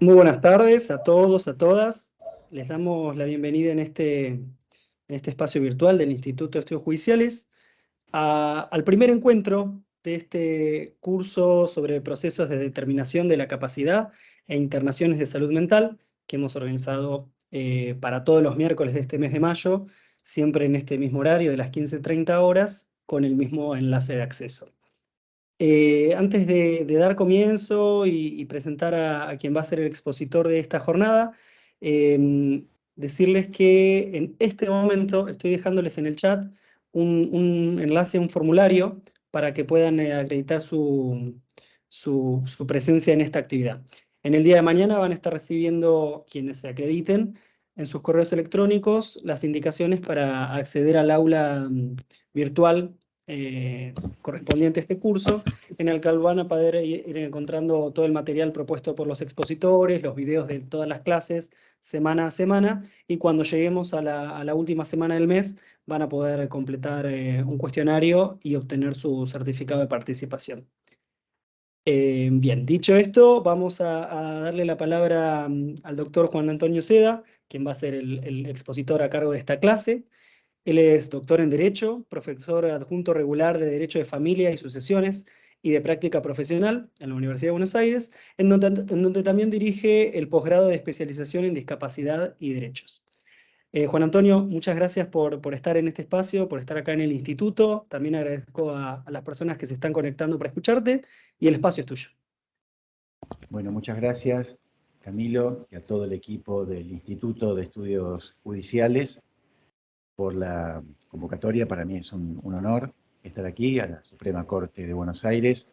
Muy buenas tardes a todos, a todas. Les damos la bienvenida en este espacio virtual del Instituto de Estudios Judiciales al primer encuentro de este curso sobre procesos de determinación de la capacidad e internaciones de salud mental que hemos organizado para todos los miércoles de este mes de mayo, siempre en este mismo horario de las 15:30 horas, con el mismo enlace de acceso. Antes de dar comienzo y presentar a quien va a ser el expositor de esta jornada, decirles que en este momento estoy dejándoles en el chat un enlace, un formulario, para que puedan acreditar su presencia en esta actividad. En el día de mañana van a estar recibiendo, quienes se acrediten, en sus correos electrónicos las indicaciones para acceder al aula virtual correspondiente a este curso, en el cual van a poder ir encontrando todo el material propuesto por los expositores, los videos de todas las clases, semana a semana, y cuando lleguemos a la última semana del mes, van a poder completar un cuestionario y obtener su certificado de participación. Bien, dicho esto, vamos a darle la palabra al doctor Juan Antonio Seda, quien va a ser el expositor a cargo de esta clase. Él es doctor en Derecho, profesor adjunto regular de Derecho de Familia y Sucesiones y de Práctica Profesional en la Universidad de Buenos Aires, en donde también dirige el posgrado de especialización en discapacidad y derechos. Juan Antonio, muchas gracias por estar en este espacio, por estar acá en el instituto. También agradezco a las personas que se están conectando para escucharte, y el espacio es tuyo. Bueno, muchas gracias, Camilo, y a todo el equipo del Instituto de Estudios Judiciales por la convocatoria. Para mí es un honor estar aquí, a la Suprema Corte de Buenos Aires.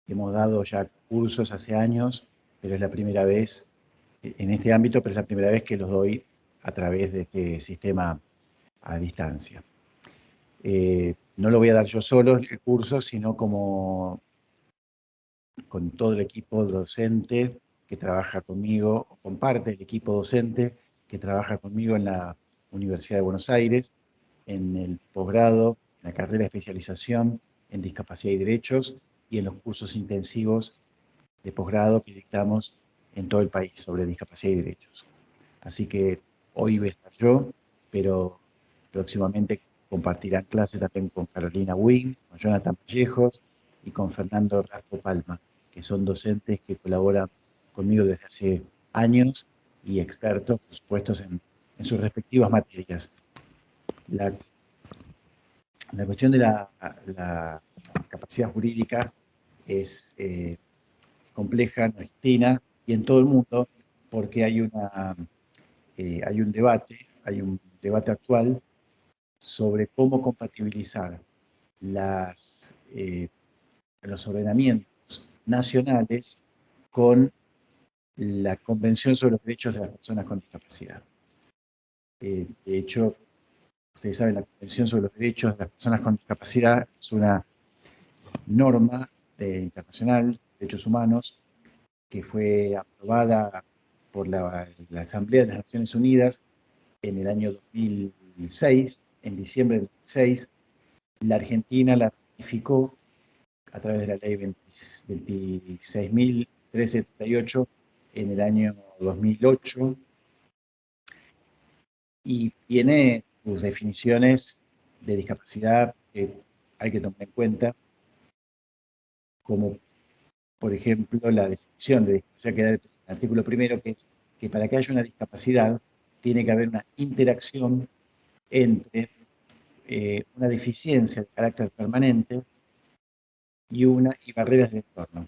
Hemos dado ya cursos hace años, pero es la primera vez en este ámbito, pero es la primera vez que los doy a través de este sistema a distancia. No lo voy a dar yo solo el curso, sino con todo el equipo docente que trabaja conmigo, o con parte del equipo docente que trabaja conmigo en la Universidad de Buenos Aires, en el posgrado, en la carrera de especialización en discapacidad y derechos y en los cursos intensivos de posgrado que dictamos en todo el país sobre discapacidad y derechos. Así que hoy voy a estar yo, pero próximamente compartirán clase también con Carolina Wing, con Jonathan Vallejos y con Fernando Raffo Palma, que son docentes que colaboran conmigo desde hace años y expertos, por supuesto, en sus respectivas materias. La, la cuestión de la capacidad jurídica es compleja en Argentina y en todo el mundo porque hay un debate actual sobre cómo compatibilizar los ordenamientos nacionales con la Convención sobre los Derechos de las Personas con Discapacidad. De hecho, ustedes saben, la Convención sobre los Derechos de las Personas con Discapacidad es una norma internacional de derechos humanos que fue aprobada por la Asamblea de las Naciones Unidas en el año 2006, en diciembre de 2006. La Argentina la ratificó a través de la ley 26.378 en el año 2008 y tiene sus definiciones de discapacidad que hay que tomar en cuenta, como por ejemplo la definición de discapacidad que da el artículo primero, que es que para que haya una discapacidad tiene que haber una interacción entre una deficiencia de carácter permanente y barreras del entorno.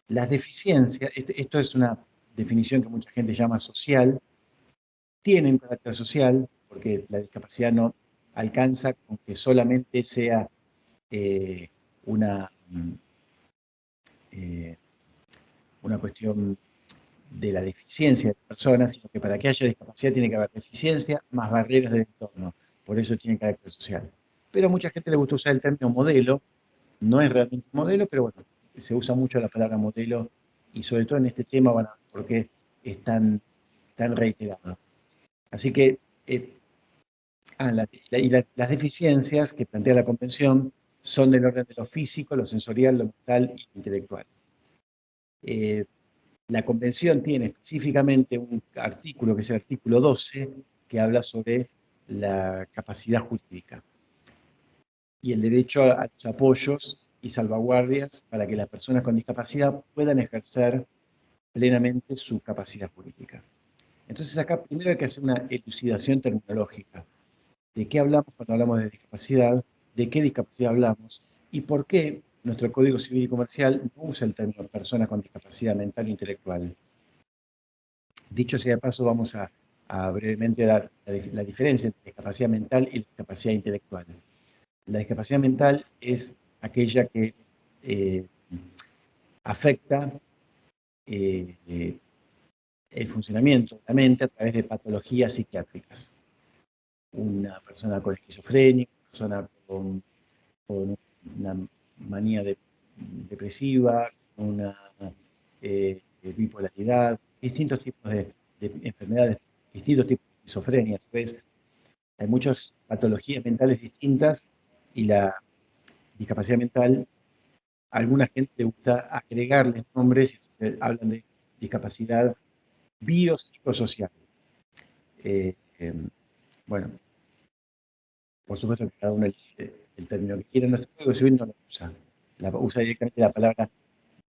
Las deficiencias, esto es una definición que mucha gente llama social, tienen carácter social porque la discapacidad no alcanza con que solamente sea eh, una, eh, una cuestión de la deficiencia de la persona, sino que para que haya discapacidad tiene que haber deficiencia más barreras del entorno. Por eso tiene carácter social. Pero a mucha gente le gusta usar el término modelo. No es realmente un modelo, pero bueno, se usa mucho la palabra modelo y sobre todo en este tema, bueno, porque es tan reiterado. Así que las deficiencias que plantea la Convención son del orden de lo físico, lo sensorial, lo mental y lo intelectual. Eh, La Convención tiene específicamente un artículo, que es el artículo 12, que habla sobre la capacidad jurídica y el derecho a los apoyos y salvaguardias para que las personas con discapacidad puedan ejercer plenamente su capacidad jurídica. Entonces acá primero hay que hacer una elucidación terminológica. ¿De qué hablamos cuando hablamos de discapacidad? ¿De qué discapacidad hablamos? ¿Y por qué nuestro Código Civil y Comercial no usa el término persona con discapacidad mental o intelectual? Dicho sea de paso, vamos a brevemente dar la diferencia entre discapacidad mental y discapacidad intelectual. La discapacidad mental es aquella que eh, afecta eh, el funcionamiento de la mente a través de patologías psiquiátricas. Una persona con esquizofrenia, una persona con una manía depresiva, una bipolaridad, distintos tipos de enfermedades, distintos tipos de esquizofrenia. A su vez, hay muchas patologías mentales distintas y la discapacidad mental, a alguna gente le gusta agregarles nombres y entonces hablan de discapacidad biopsicosocial. Eh, eh, bueno, por supuesto que cada uno elige el término que quiera. Nuestro Código Civil no lo usa. Usa directamente la palabra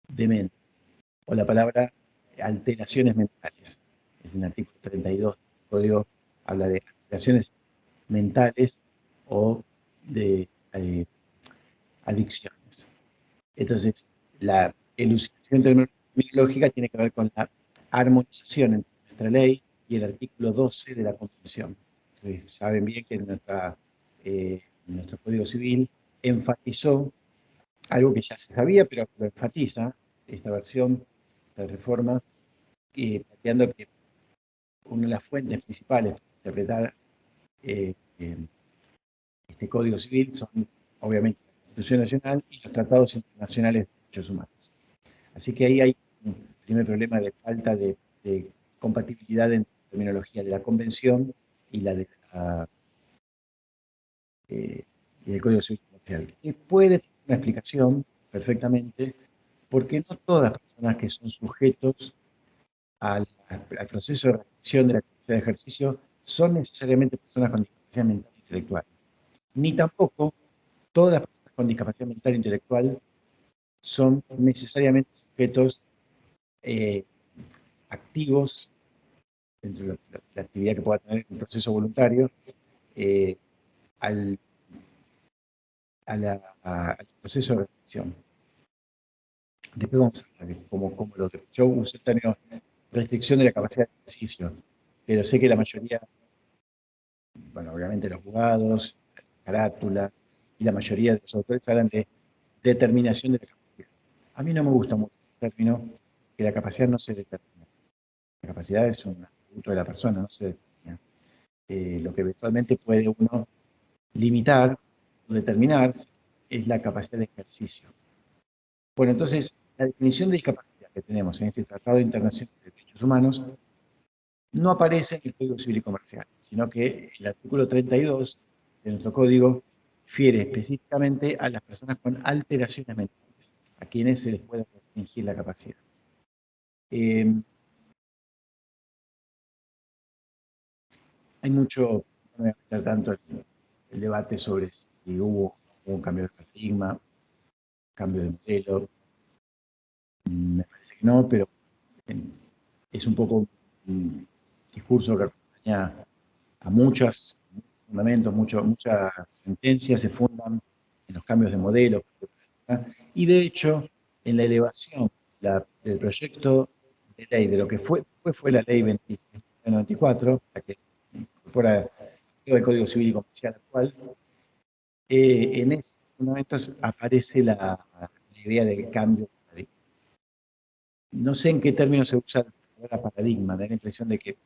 demente o la palabra alteraciones mentales. Es en el artículo 32 del Código, habla de alteraciones mentales o de adicciones. Entonces, la elucidación terminológica tiene que ver con la armonización entre nuestra ley y el artículo 12 de la Convención. Entonces, saben bien que nuestro Código Civil enfatizó algo que ya se sabía, pero lo enfatiza esta versión de reforma, planteando que una de las fuentes principales para interpretar eh, eh, este Código Civil son, obviamente, la Constitución Nacional y los tratados internacionales de derechos humanos. Así que ahí hay un primer problema de falta de compatibilidad entre la terminología de la Convención y la de y del Código Civil Comercial. Que puede tener una explicación perfectamente, porque no todas las personas que son sujetos al proceso de realización de la capacidad de ejercicio son necesariamente personas con discapacidad mental e intelectual. Ni tampoco todas las personas con discapacidad mental e intelectual son necesariamente sujetos eh, activos dentro de la actividad que pueda tener un proceso voluntario eh, al, al proceso de reflexión. Después vamos a ver cómo lo que yo usé el término restricción de la capacidad de ejercicio, pero sé que la mayoría, bueno, obviamente los juzgados, las carátulas y la mayoría de los autores hablan de determinación de la capacidad. A mí no me gusta mucho ese término, que la capacidad no se determina. La capacidad es un atributo de la persona, no se determina. Lo que eventualmente puede uno limitar o determinar es la capacidad de ejercicio. Bueno, entonces, la definición de discapacidad que tenemos en este Tratado Internacional de Derechos Humanos no aparece en el Código Civil y Comercial, sino que el artículo 32 de nuestro código refiere específicamente a las personas con alteraciones mentales, a quienes se les puede restringir la capacidad. Hay mucho, no voy a meter tanto el debate sobre si hubo un cambio de paradigma, cambio de modelo. Me parece que no, pero es un poco un discurso que acompaña a muchos fundamentos, muchas sentencias se fundan en los cambios de modelo. Y de hecho, en la elevación del proyecto de ley de lo que después fue la ley 2694, la que incorpora el Código Civil y Comercial actual, en esos fundamentos aparece la idea del cambio de paradigma. No sé en qué términos se usa la palabra paradigma, da la impresión de que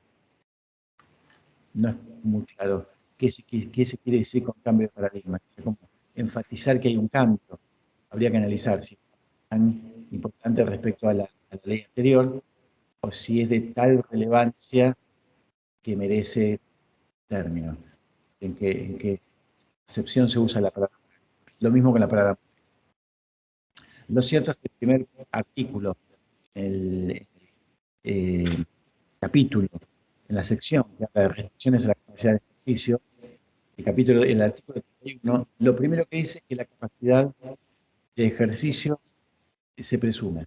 no es muy claro qué se quiere decir con cambio de paradigma. Es como enfatizar que hay un cambio. Habría que analizar si es tan importante respecto a la ley anterior o si es de tal relevancia que merece término. En qué acepción se usa la palabra. Lo mismo con la palabra. Lo cierto es que el primer artículo, el capítulo, en la sección que habla de restricciones a la capacidad de ejercicio, el artículo 31, lo primero que dice es que la capacidad de ejercicio se presume.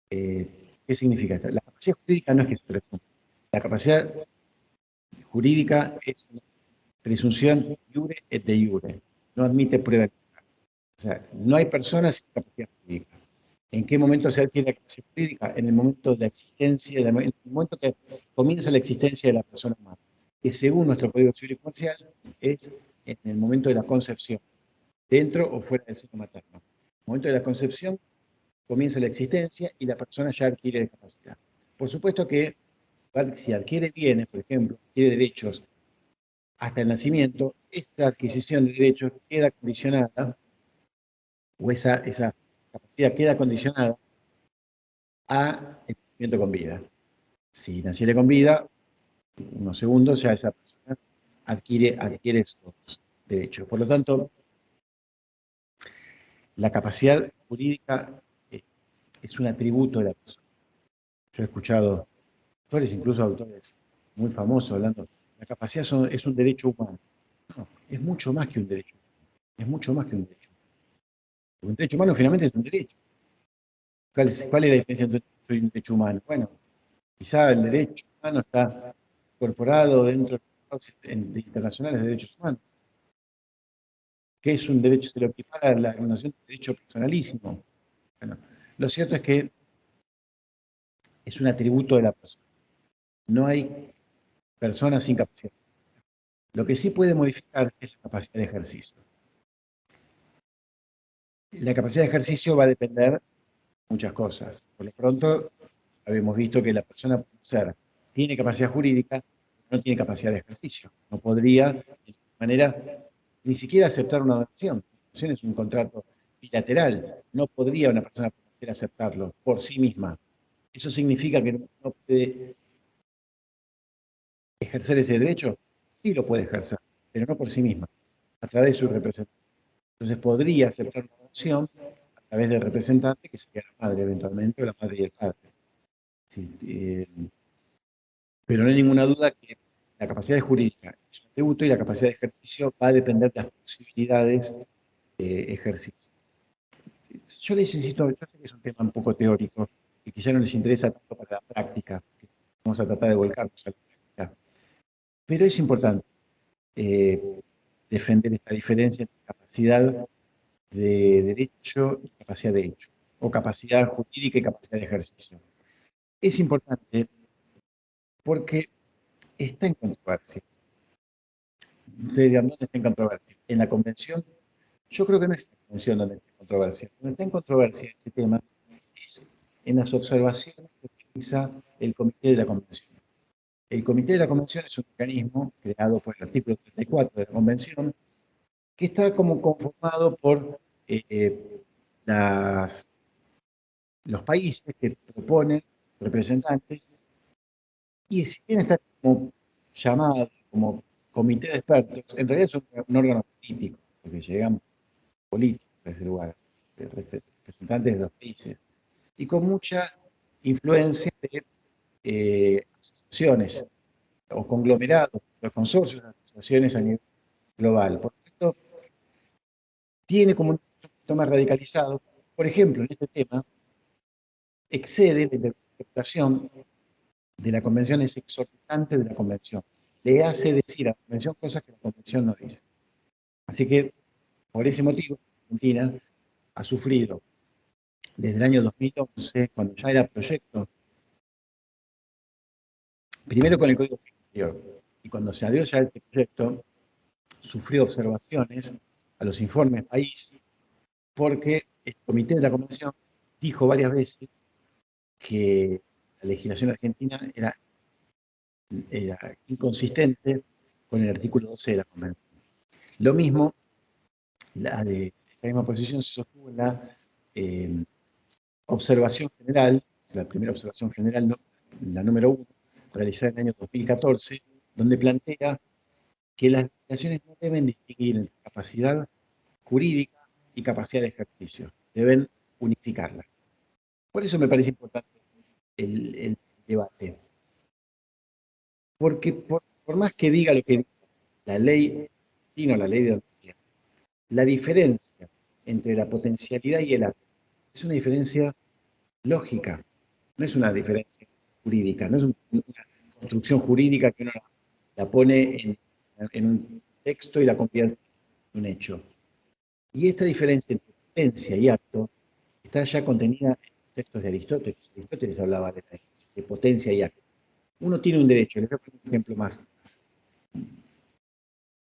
¿Qué significa esto? La capacidad jurídica no es que se presume. La capacidad jurídica es una presunción iure et de iure. No admite prueba. O sea, no hay personas sin capacidad jurídica. ¿En qué momento se adquiere la capacidad jurídica? En el momento de la existencia, en el momento que comienza la existencia de la persona humana, que según nuestro Código Civil y Comercial es en el momento de la concepción, dentro o fuera del seno materno. En el momento de la concepción comienza la existencia y la persona ya adquiere capacidad. Por supuesto que si adquiere bienes, por ejemplo, adquiere derechos hasta el nacimiento, esa adquisición de derechos queda condicionada, o esa capacidad queda condicionada a el nacimiento con vida. Si naciere con vida, unos segundos ya esa persona adquiere esos derechos. Por lo tanto, la capacidad jurídica es un atributo de la persona. Yo he escuchado autores, incluso autores muy famosos, hablando, la capacidad es un derecho humano. No, es mucho más que un derecho. Es mucho más que un derecho. Un derecho humano finalmente es un derecho. ¿Cuál es la diferencia entre un derecho y un derecho humano? Bueno, quizá el derecho humano está incorporado dentro de los tratados internacionales de derechos humanos. ¿Qué es un derecho? Se lo equipara a la noción de derecho personalísimo. Bueno, lo cierto es que es un atributo de la persona. No hay personas sin capacidad. Lo que sí puede modificarse es la capacidad de ejercicio. La capacidad de ejercicio va a depender de muchas cosas. Por lo pronto, habíamos visto que la persona tiene capacidad jurídica, no tiene capacidad de ejercicio. No podría, de ninguna manera, ni siquiera aceptar una donación. La donación es un contrato bilateral. No podría una persona aceptarlo por sí misma. ¿Eso significa que no puede ejercer ese derecho? Sí lo puede ejercer, pero no por sí misma, a través de su representante. Entonces podría aceptar una donación a través del representante, que sería la madre eventualmente, o la madre y el padre. Sí, pero no hay ninguna duda que la capacidad jurídica es un atributo y la capacidad de ejercicio va a depender de las posibilidades de ejercicio. Yo les insisto, yo sé que es un tema un poco teórico, que quizá no les interesa tanto para la práctica, que vamos a tratar de volcarnos a la práctica, pero es importante defender esta diferencia entre capacidad de derecho y capacidad de hecho, o capacidad jurídica y capacidad de ejercicio. Es importante porque está en controversia. Ustedes dirán, ¿dónde está en controversia? En la convención. Yo creo que no es en la convención donde está en controversia. Donde está en controversia este tema es en las observaciones que utiliza el Comité de la Convención. El Comité de la Convención es un mecanismo creado por el artículo 34 de la Convención que está como conformado por las los países que proponen representantes, y si bien está como llamado como comité de expertos, en realidad es un órgano político, porque llegan políticos a ese lugar, representantes de los países, y con mucha influencia de asociaciones o conglomerados, los consorcios de asociaciones a nivel global. Por lo tanto, tiene como un poquito más radicalizado. Por ejemplo, en este tema, excede la interpretación de la Convención, es exorbitante de la Convención. Le hace decir a la Convención cosas que la Convención no dice. Así que, por ese motivo, Argentina ha sufrido desde el año 2011, cuando ya era proyecto, primero con el Código Civil anterior, y cuando se abrió ya este proyecto, sufrió observaciones a los informes país, porque el Comité de la Convención dijo varias veces que la legislación argentina era inconsistente con el artículo 12 de la Convención. Lo mismo, esta misma posición se sostuvo en la observación general, la primera observación general, la número 1, realizada en el año 2014, donde plantea que las legislaciones no deben distinguir entre capacidad jurídica y capacidad de ejercicio, deben unificarlas. Por eso me parece importante el debate. Porque por más que diga lo que diga la ley, sino la ley de donde sea, la diferencia entre la potencialidad y el acto es una diferencia lógica, no es una diferencia jurídica, no es una construcción jurídica que uno la pone en un texto y la convierte en un hecho. Y esta diferencia entre potencia y acto está ya contenida en los textos de Aristóteles. Aristóteles hablaba de potencia y acto. Uno tiene un derecho, les voy a poner un ejemplo más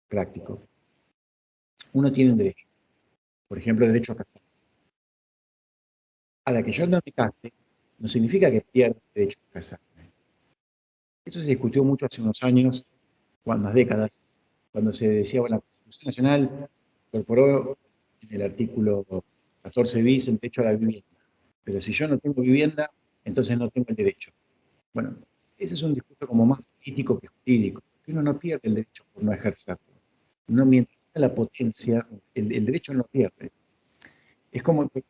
práctico. Uno tiene un derecho, por ejemplo, el derecho a casarse. A la que yo no me case, no significa que pierda el derecho a casarme. Eso se discutió mucho hace unos años, unas décadas, cuando se decía, bueno, la Constitución Nacional incorporó en el artículo 14 bis el derecho a la vivienda. Pero si yo no tengo vivienda, entonces no tengo el derecho. Bueno, ese es un discurso como más político que jurídico, que uno no pierde el derecho por no ejercerlo. No, mientras tenga la potencia, el derecho no lo pierde. Es como que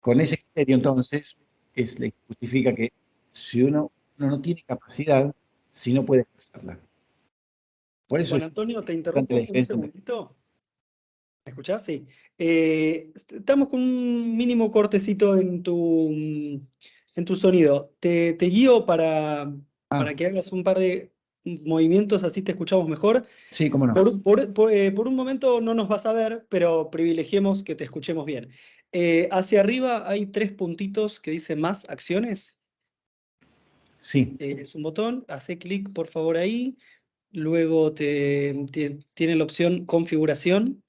con ese criterio entonces le justifica que si uno no tiene capacidad, si no puede ejercerla. Por eso Juan es Antonio, te importante la interrumpo un diferencia entre... segundito. ¿Me escuchás? Sí. Estamos con un mínimo cortecito en tu sonido. Te guío Ah, para que hagas un par de movimientos, así te escuchamos mejor. sí, cómo no. Por un momento no nos vas a ver, pero privilegiemos que te escuchemos bien. Hacia arriba hay tres puntitos que dice más acciones. Sí, Es un botón, hace clic por favor ahí. Luego tiene la opción configuración.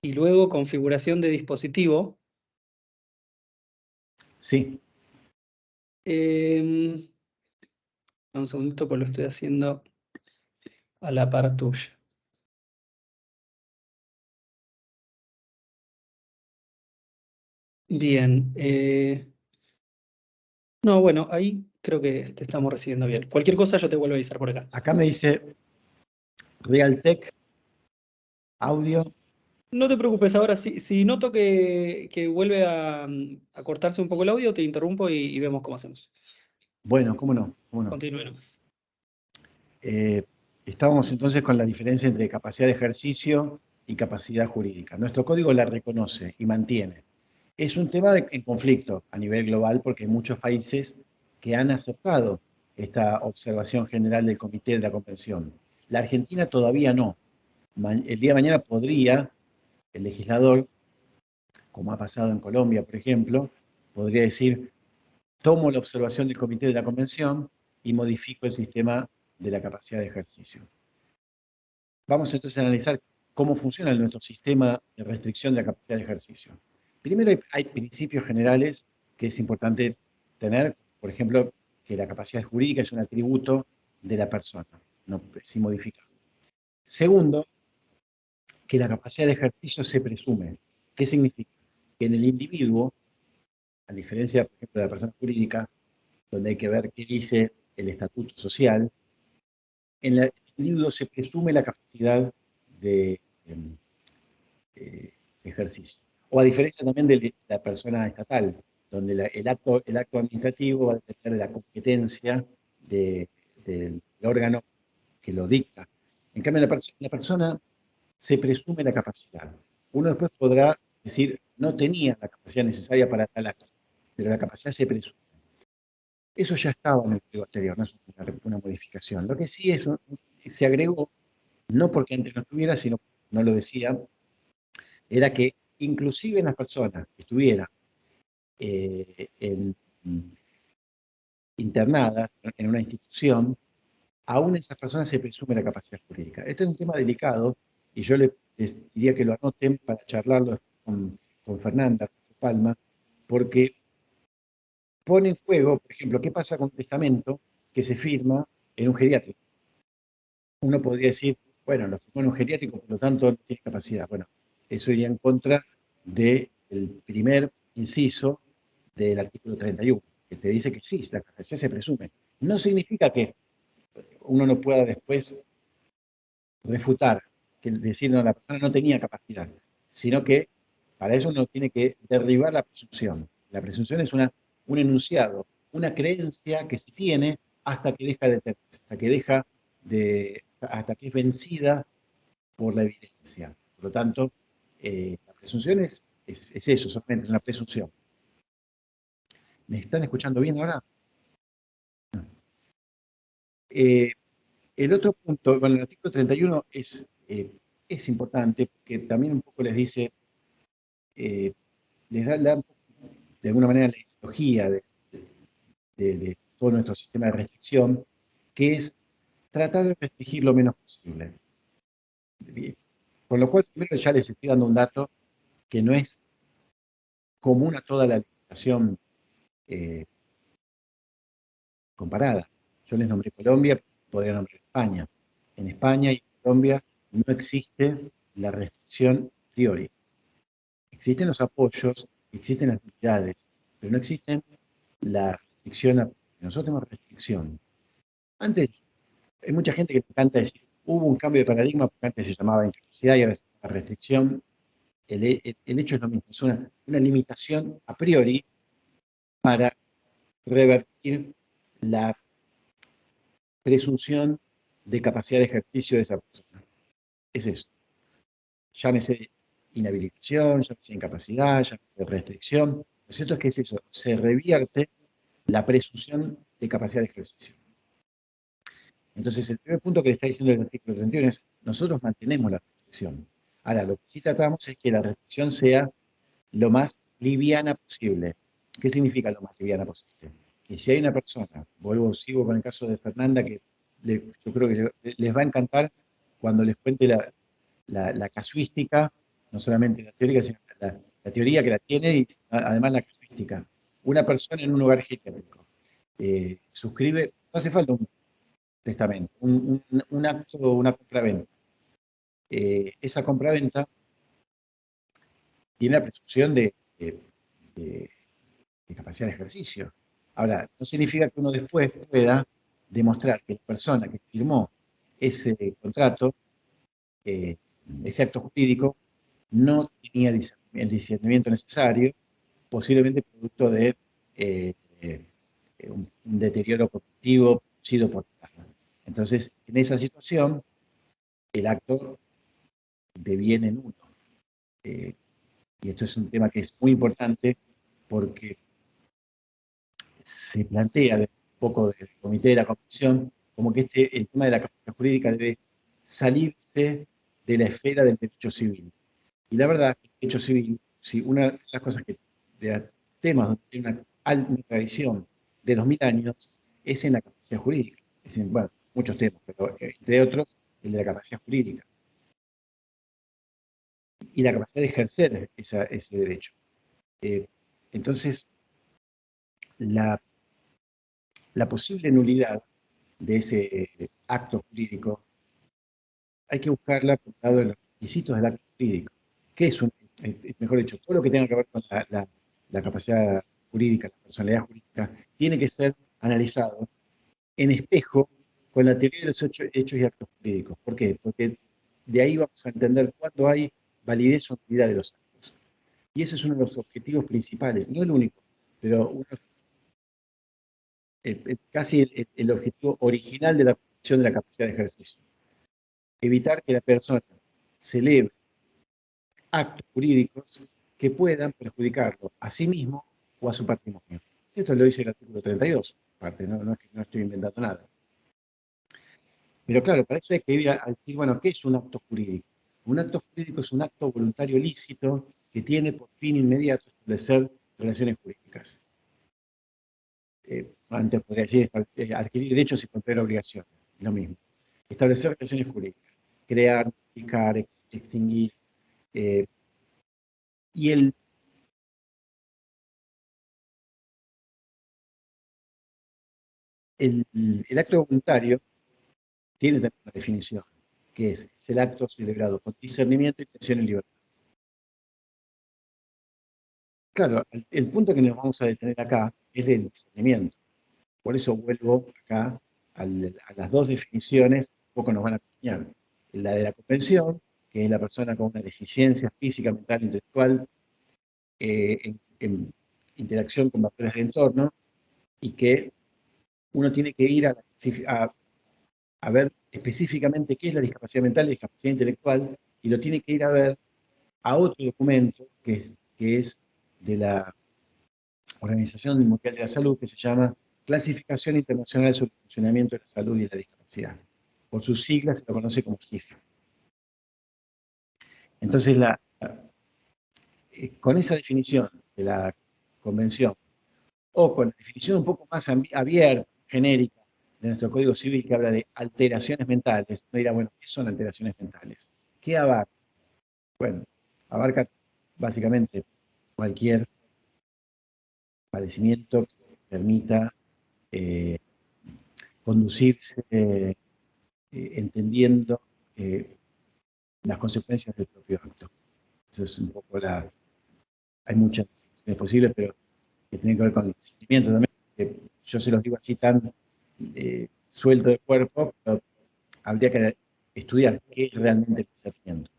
Y luego configuración de dispositivo. sí. Un segundito, pues lo estoy haciendo a la par tuya. Bien. No, bueno, ahí creo que te estamos recibiendo bien. Cualquier cosa yo te vuelvo a avisar por acá. Acá me dice Realtek, audio. No te preocupes, ahora si noto que vuelve a cortarse un poco el audio, te interrumpo y vemos cómo hacemos. Bueno, cómo no, cómo no. Continúe nomás. Eh, Estábamos entonces con la diferencia entre capacidad de ejercicio y capacidad jurídica. Nuestro código la reconoce y mantiene. Es un tema en conflicto a nivel global porque hay muchos países que han aceptado esta observación general del Comité de la Convención. La Argentina todavía no. El día de mañana podría el legislador, como ha pasado en Colombia, por ejemplo, podría decir, tomo la observación del Comité de la Convención y modifico el sistema de la capacidad de ejercicio. Vamos entonces a analizar cómo funciona nuestro sistema de restricción de la capacidad de ejercicio. Primero hay principios generales que es importante tener, por ejemplo, que la capacidad jurídica es un atributo de la persona, no, sin modificar. Segundo, que la capacidad de ejercicio se presume. ¿Qué significa? Que en el individuo, a diferencia, por ejemplo, de la persona jurídica, donde hay que ver qué dice el estatuto social, en el individuo se presume la capacidad de ejercicio. O a diferencia también de la persona estatal, donde el acto administrativo va a depender de la competencia del órgano que lo dicta. En cambio, la persona se presume la capacidad. Uno después podrá decir, no tenía la capacidad necesaria para tal acto, pero la capacidad se presume. Eso ya estaba en el código anterior, no es una modificación. Lo que sí es, se agregó, no porque antes no estuviera, sino no lo decía, era que inclusive en las personas que estuvieran en, internadas en una institución, aún esas personas se presume la capacidad jurídica. Este es un tema delicado y yo les diría que lo anoten para charlarlo con Fernanda Palma, porque pone en juego, por ejemplo, qué pasa con un testamento que se firma en un geriátrico. Uno podría decir, bueno, lo firmó en un geriátrico, por lo tanto no tiene capacidad. Bueno, eso iría en contra del primer inciso del artículo 31, que te dice que sí, la capacidad se presume. No significa que uno no pueda después refutar, que decir, no, la persona no tenía capacidad, sino que Para eso uno tiene que derribar la presunción. La presunción es un enunciado, una creencia que se tiene hasta que deja de tener, hasta que es vencida por la evidencia. Por lo tanto, la presunción es eso, solamente es una presunción. ¿Me están escuchando bien ahora? Eh, el otro punto, bueno, el artículo 31 es importante porque también un poco les dice, eh, les da de alguna manera la ideología de todo nuestro sistema de restricción, que es tratar de restringir lo menos posible. Con lo cual, primero ya les estoy dando un dato que no es común a toda la legislación eh, comparada. Yo les nombré Colombia, podría nombrar España. En España y en Colombia no existe la restricción a priori. Existen los apoyos, existen las unidades, pero no existen la restricción a priori. Nosotros tenemos restricción. Antes, hay mucha gente que le encanta decir, hubo un cambio de paradigma porque antes se llamaba incapacidad y ahora se llama restricción. El hecho es lo mismo, es una limitación a priori para revertir la presunción de capacidad de ejercicio de esa persona. Es eso. Llámese inhabilitación, llámese incapacidad, llámese restricción. Lo cierto es que es eso, se revierte la presunción de capacidad de ejercicio. Entonces, el primer punto que le está diciendo el artículo 31 es, nosotros mantenemos la restricción. Ahora, lo que sí tratamos es que la restricción sea lo más liviana posible. ¿Qué significa lo más liviana posible? Que si hay una persona, sigo con el caso de Fernanda, que yo creo que les va a encantar cuando les cuente la casuística, no solamente la teórica, sino la teoría que la tiene y además la casuística. Una persona en un hogar geriátrico suscribe, no hace falta un testamento, un acto, una compraventa. Esa compraventa tiene la presunción de- de capacidad de ejercicio. Ahora, no significa que uno después pueda demostrar que la persona que firmó ese contrato, eh, ese acto jurídico, no tenía el discernimiento necesario, posiblemente producto de eh, eh, un deterioro cognitivo producido por el asma. Entonces, en esa situación, el acto deviene nulo. Eh, y esto es un tema que es muy importante porque se plantea de un poco del comité de la comisión como que el tema de la capacidad jurídica debe salirse de la esfera del derecho civil. Y la verdad, el derecho civil, si una de las cosas que, de temas donde hay una tradición de 2000 años, es en la capacidad jurídica. Es en, bueno, muchos temas, pero entre otros, el de la capacidad jurídica. Y la capacidad de ejercer ese derecho. Eh, entonces, la, la posible nulidad de ese acto jurídico hay que buscarla por el lado de los requisitos del acto jurídico. ¿Qué es mejor dicho, todo lo que tenga que ver con la capacidad jurídica, la personalidad jurídica, tiene que ser analizado en espejo con la teoría de los hechos y actos jurídicos? ¿Por qué? Porque de ahí vamos a entender cuándo hay validez o nulidad de los actos. Y ese es uno de los objetivos principales, no el único, pero casi el objetivo original de la protección de la capacidad de ejercicio. Evitar que la persona celebre actos jurídicos que puedan perjudicarlo a sí mismo o a su patrimonio. Esto lo dice el artículo 32, parte, no es que no estoy inventando nada. Pero claro, para eso hay que ir a decir, bueno, ¿qué es un acto jurídico? Un acto jurídico es un acto voluntario lícito que tiene por fin inmediato establecer relaciones jurídicas. Antes podría decir adquirir derechos y contraer obligaciones, lo mismo. Establecer relaciones jurídicas, crear, modificar, extinguir. Y el acto voluntario tiene también una definición, que es el acto celebrado con discernimiento, intención y libertad. Claro, el punto que nos vamos a detener acá es el discernimiento. Por eso vuelvo acá a las dos definiciones, un poco nos van a acompañar. La de la convención, que es la persona con una deficiencia física, mental, intelectual, en interacción con factores de entorno, y que uno tiene que ir a ver específicamente qué es la discapacidad mental y discapacidad intelectual, y lo tiene que ir a ver a otro documento que es de la Organización Mundial de la Salud, que se llama Clasificación Internacional sobre el Funcionamiento de la Salud y la Discapacidad. Por sus siglas se lo conoce como CIF. Entonces, con esa definición de la convención, o con la definición un poco más abierta, genérica, de nuestro Código Civil, que habla de alteraciones mentales, uno dirá, bueno, ¿qué son alteraciones mentales? ¿Qué abarca? Bueno, abarca básicamente cualquier padecimiento que permita eh, conducirse entendiendo las consecuencias del propio acto. Eso es un poco hay muchas definiciones posibles, pero que tienen que ver con el sentimiento también. Que yo se los digo así tan suelto de cuerpo, pero habría que estudiar qué es realmente el sentimiento.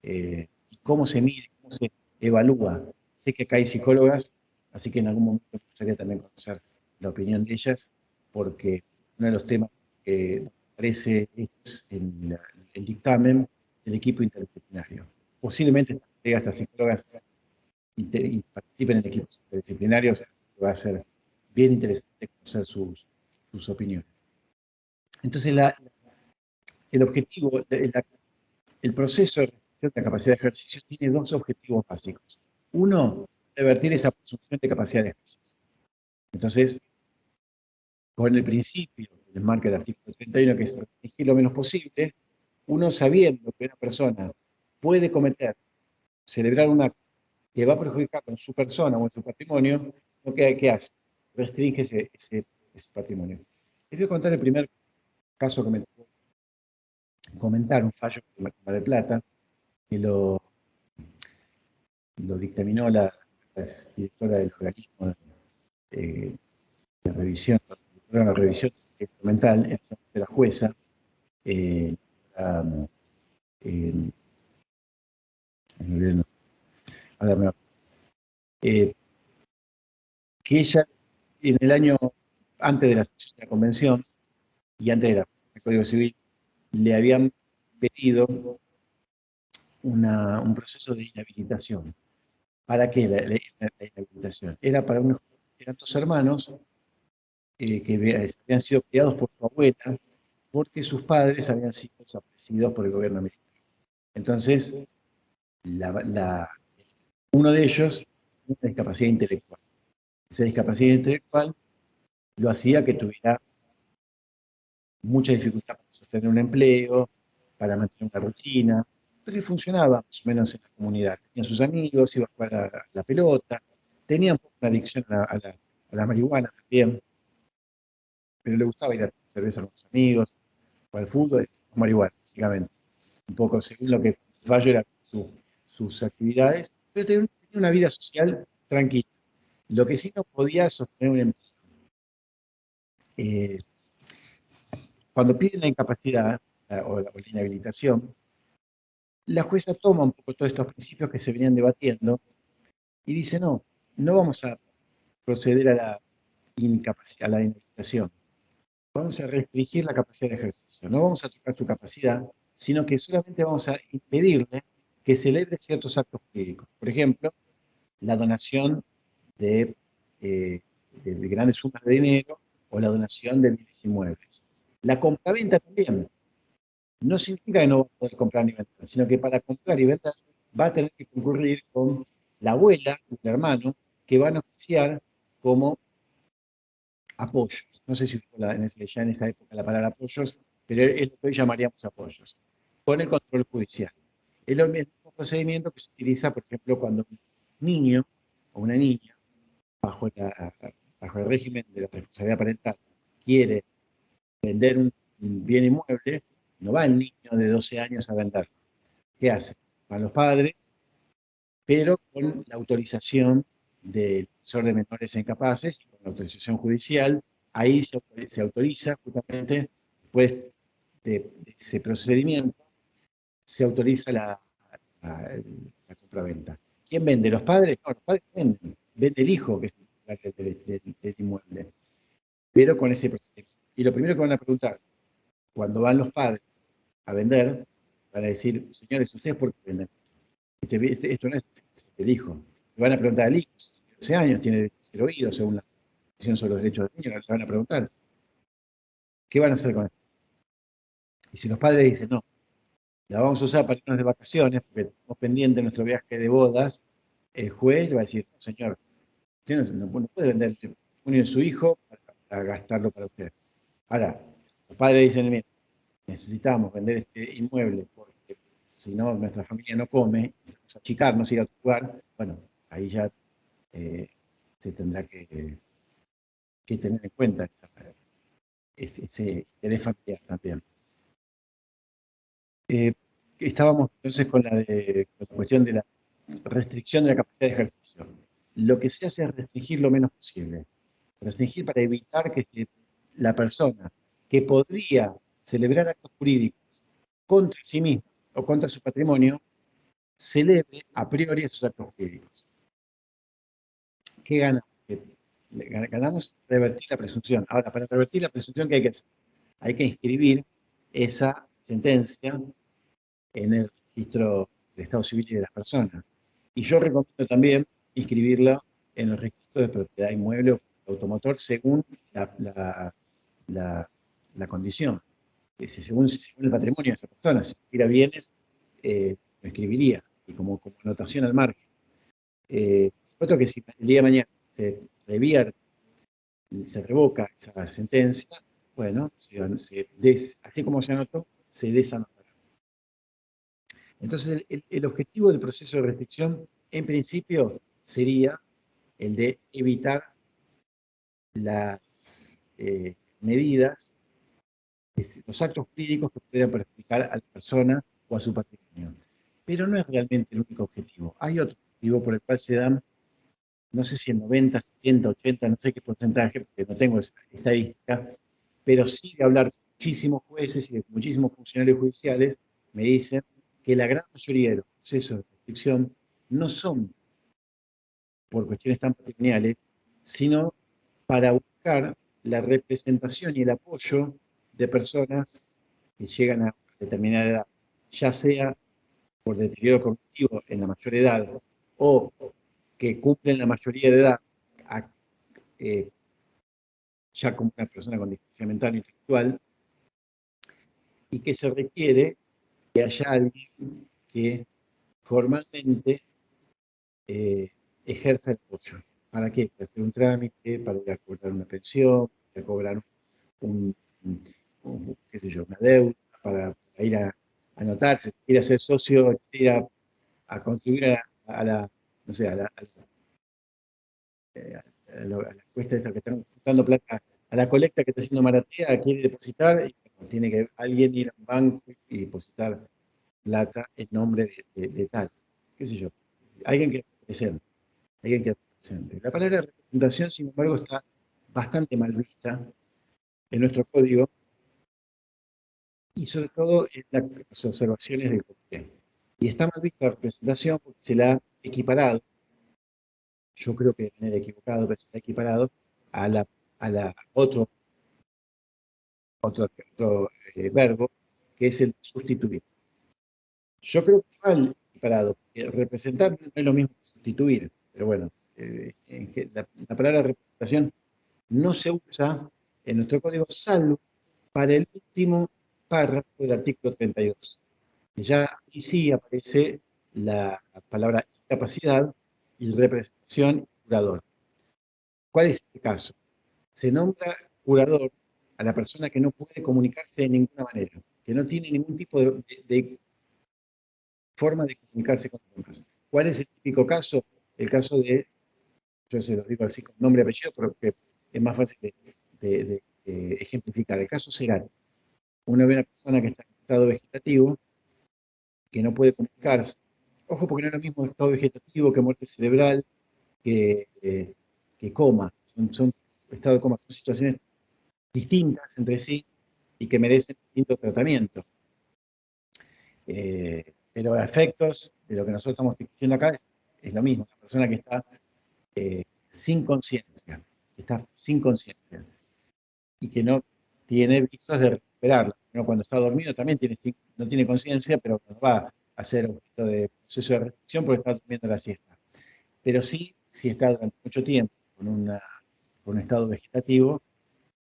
Y cómo se mide, cómo se evalúa. Sé que acá hay psicólogas, así que en algún momento me gustaría también conocer la opinión de ellas, porque uno de los temas que aparece es en el dictamen del equipo interdisciplinario. Posiblemente estas psicólogas y participen en equipos interdisciplinarios, así que va a ser bien interesante conocer sus opiniones. Entonces, el objetivo, el proceso de restricción de la capacidad de ejercicio tiene dos objetivos básicos. Uno, revertir esa presunción de capacidad de ejercicio. Entonces, con el principio que marca el artículo 31, que es restringir lo menos posible, uno sabiendo que una persona puede celebrar un acto que va a perjudicar con su persona o en su patrimonio, lo que hace, restringe ese patrimonio. Les voy a contar el primer caso que me tocó comentar, un fallo de Mar del Plata, que lo dictaminó la directora del organismo de revisión, la revisión instrumental, de la jueza, eh, la, eh, que ella en el año antes de la sesión de la convención y antes del Código Civil le habían pedido un proceso de inhabilitación. ¿Para qué la inhabilitación? Eran dos hermanos que habían sido criados por su abuela porque sus padres habían sido desaparecidos por el gobierno militar. Entonces, uno de ellos tenía una discapacidad intelectual. Esa discapacidad intelectual lo hacía que tuviera mucha dificultad para sostener un empleo, para mantener una rutina, pero él funcionaba más o menos en la comunidad. Tenía sus amigos, iba a jugar a la pelota, tenía un poco una adicción a la marihuana también, pero le gustaba ir a tomar cerveza con sus amigos, jugar al fútbol, y marihuana, básicamente. Un poco según lo que el fallo era sus actividades, pero tenía una vida social tranquila. Lo que sí no podía sostener un empleo. Eh, Cuando piden la incapacidad o la inhabilitación, la jueza toma un poco todos estos principios que se venían debatiendo y dice, no, no vamos a proceder a la inhabilitación, vamos a restringir la capacidad de ejercicio, no vamos a tocar su capacidad, sino que solamente vamos a impedirle que celebre ciertos actos jurídicos. Por ejemplo, la donación de, de grandes sumas de dinero o la donación de bienes inmuebles. La compraventa también. No significa que no va a poder comprar ni vender, sino que para comprar y vender va a tener que concurrir con la abuela, el hermano, que van a oficiar como apoyos. No sé si usó ya en esa época la palabra apoyos, pero es lo que hoy llamaríamos apoyos, con el control judicial. Es el mismo procedimiento que se utiliza, por ejemplo, cuando un niño o una niña, bajo el régimen de la responsabilidad parental, quiere vender un bien inmueble, no va el niño de 12 años a venderlo. ¿Qué hace? Van los padres, pero con la autorización del defensor de menores e incapaces, con la autorización judicial, ahí se autoriza justamente, después de ese procedimiento, se autoriza la compraventa. ¿Quién vende? ¿Los padres? No, los padres venden. Vende el hijo, que es el titular del inmueble. Pero con ese proceso. Y lo primero que van a preguntar, cuando van los padres a vender, van a decir, señores, ¿ustedes por qué venden? Esto no es el hijo. Le van a preguntar al hijo, si tiene 12 años, tiene derecho a ser oído, según la Constitución sobre los derechos del niño, le van a preguntar, ¿qué van a hacer con esto? Y si los padres dicen, no, la vamos a usar para irnos de vacaciones, porque tenemos pendiente nuestro viaje de bodas, el juez va a decir, no, señor, usted no puede vender el patrimonio de su hijo para gastarlo para usted. Ahora, si los padres dicen, mira, necesitamos vender este inmueble porque si no nuestra familia no come, necesitamos achicarnos, ir a otro lugar, bueno, ahí ya se tendrá que tener en cuenta ese interés familiar también. Eh, Estábamos entonces con la cuestión de la restricción de la capacidad de ejercicio. Lo que se hace es restringir lo menos posible. Restringir para evitar que la persona que podría celebrar actos jurídicos contra sí misma o contra su patrimonio, celebre a priori esos actos jurídicos. ¿Qué ganamos? Ganamos revertir la presunción. Ahora, para revertir la presunción, ¿qué hay que hacer? Hay que inscribir esa sentencia en el registro del Estado Civil y de las personas. Y yo recomiendo también inscribirla en el registro de propiedad inmueble o automotor según la condición. Según el patrimonio de esa persona, si tuviera bienes, lo escribiría, y como anotación al margen. Por supuesto que si el día de mañana se revierte, se revoca esa sentencia, bueno, así como se anotó, se desanotará. Entonces, el objetivo del proceso de restricción, en principio, sería el de evitar las medidas, los actos jurídicos que puedan perjudicar a la persona o a su patrimonio. Pero no es realmente el único objetivo. Hay otro objetivo por el cual se dan, no sé si el 90, 70, 80, no sé qué porcentaje, porque no tengo esa estadística, pero sí de hablar con muchísimos jueces y de muchísimos funcionarios judiciales, me dicen que la gran mayoría de los procesos de restricción no son por cuestiones tan patrimoniales, sino para buscar la representación y el apoyo de personas que llegan a determinada edad, ya sea por deterioro cognitivo en la mayor edad o que cumplen la mayoría de edad eh, ya como una persona con discapacidad mental e intelectual, y que se requiere que haya alguien que formalmente ejerza el apoyo. ¿Para qué? Para hacer un trámite, para ir a cobrar una pensión, para cobrar un, qué sé yo, una deuda, para ir a anotarse, ir a ser socio, ir a contribuir a la, no sé, a la encuesta esa que están juntando plata, a la colecta que está haciendo Maratea, quiere depositar, y tiene que alguien ir a un banco y depositar plata en nombre de tal, qué sé yo, alguien que represente, alguien que represente. La palabra representación, sin embargo, está bastante mal vista en nuestro código y sobre todo en las observaciones del comité. Y está mal vista la representación porque se la ha equiparado, yo creo que de manera equivocada, pero se la ha equiparado a la otro verbo, que es el sustituir. Yo creo que está mal equiparado, porque representar no es lo mismo que sustituir, pero bueno, la palabra representación no se usa en nuestro código salvo para el último párrafo del artículo 32. Ya ahí sí aparece la palabra incapacidad y representación curador. ¿Cuál es este caso? Se nombra curador a la persona que no puede comunicarse de ninguna manera, que no tiene ningún tipo de forma de comunicarse con los demás. ¿Cuál es el típico caso? El caso de, yo se lo digo así con nombre y apellido, porque es más fácil de ejemplificar. El caso será una persona que está en estado vegetativo, que no puede comunicarse. Ojo, porque no es lo mismo estado vegetativo que muerte cerebral, que coma. Son estado de coma, son situaciones distintas entre sí y que merecen distinto tratamiento. Pero a efectos de lo que nosotros estamos discutiendo acá, es lo mismo, la persona que está sin conciencia, que está sin conciencia y que no tiene visos de recuperarla. Uno cuando está dormido también no tiene conciencia, pero no va a hacer objeto de proceso de reflexión porque está durmiendo la siesta. Pero sí, si está durante mucho tiempo con un estado vegetativo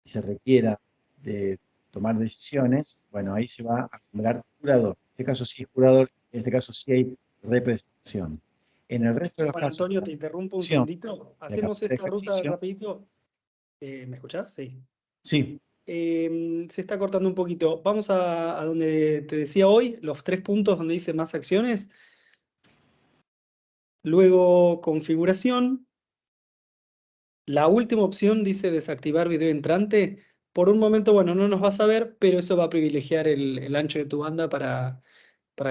y se requiera de tomar decisiones, bueno, ahí se va a nombrar curador. En este caso sí es curador, en este caso sí hay representación. En el resto de los Bueno, casos, Antonio, te interrumpo un acción segundito. de la Hacemos capacidad de esta ruta ejercicio, rapidito. ¿Me escuchás? Sí. sí, Se está cortando un poquito. Vamos a donde te decía hoy, los 3 puntos donde dice más acciones. Luego configuración. La última opción dice desactivar video entrante. Por un momento, bueno, no nos vas a ver, pero eso va a privilegiar el ancho de tu banda para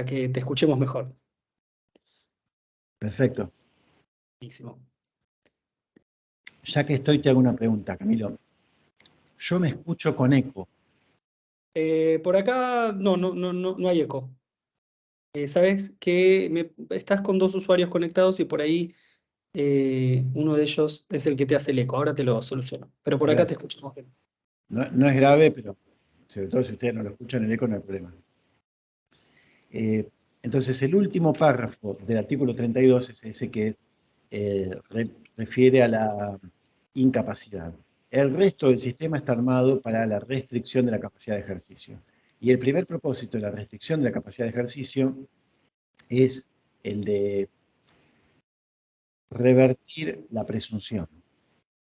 que te escuchemos mejor. perfecto. Buenísimo. Ya que estoy, te hago una pregunta, Camilo. Yo me escucho con eco. Por acá no hay eco. Sabes que estás con 2 usuarios conectados y por ahí uno de ellos es el que te hace el eco. Ahora te lo soluciono. Pero por acá te Gracias. escuchamos bien. No es grave, pero sobre todo si ustedes no lo escuchan, el eco no hay problema. Eh, entonces, el último párrafo del artículo 32 es ese que refiere a la incapacidad. El resto del sistema está armado para la restricción de la capacidad de ejercicio. Y el primer propósito de la restricción de la capacidad de ejercicio es el de revertir la presunción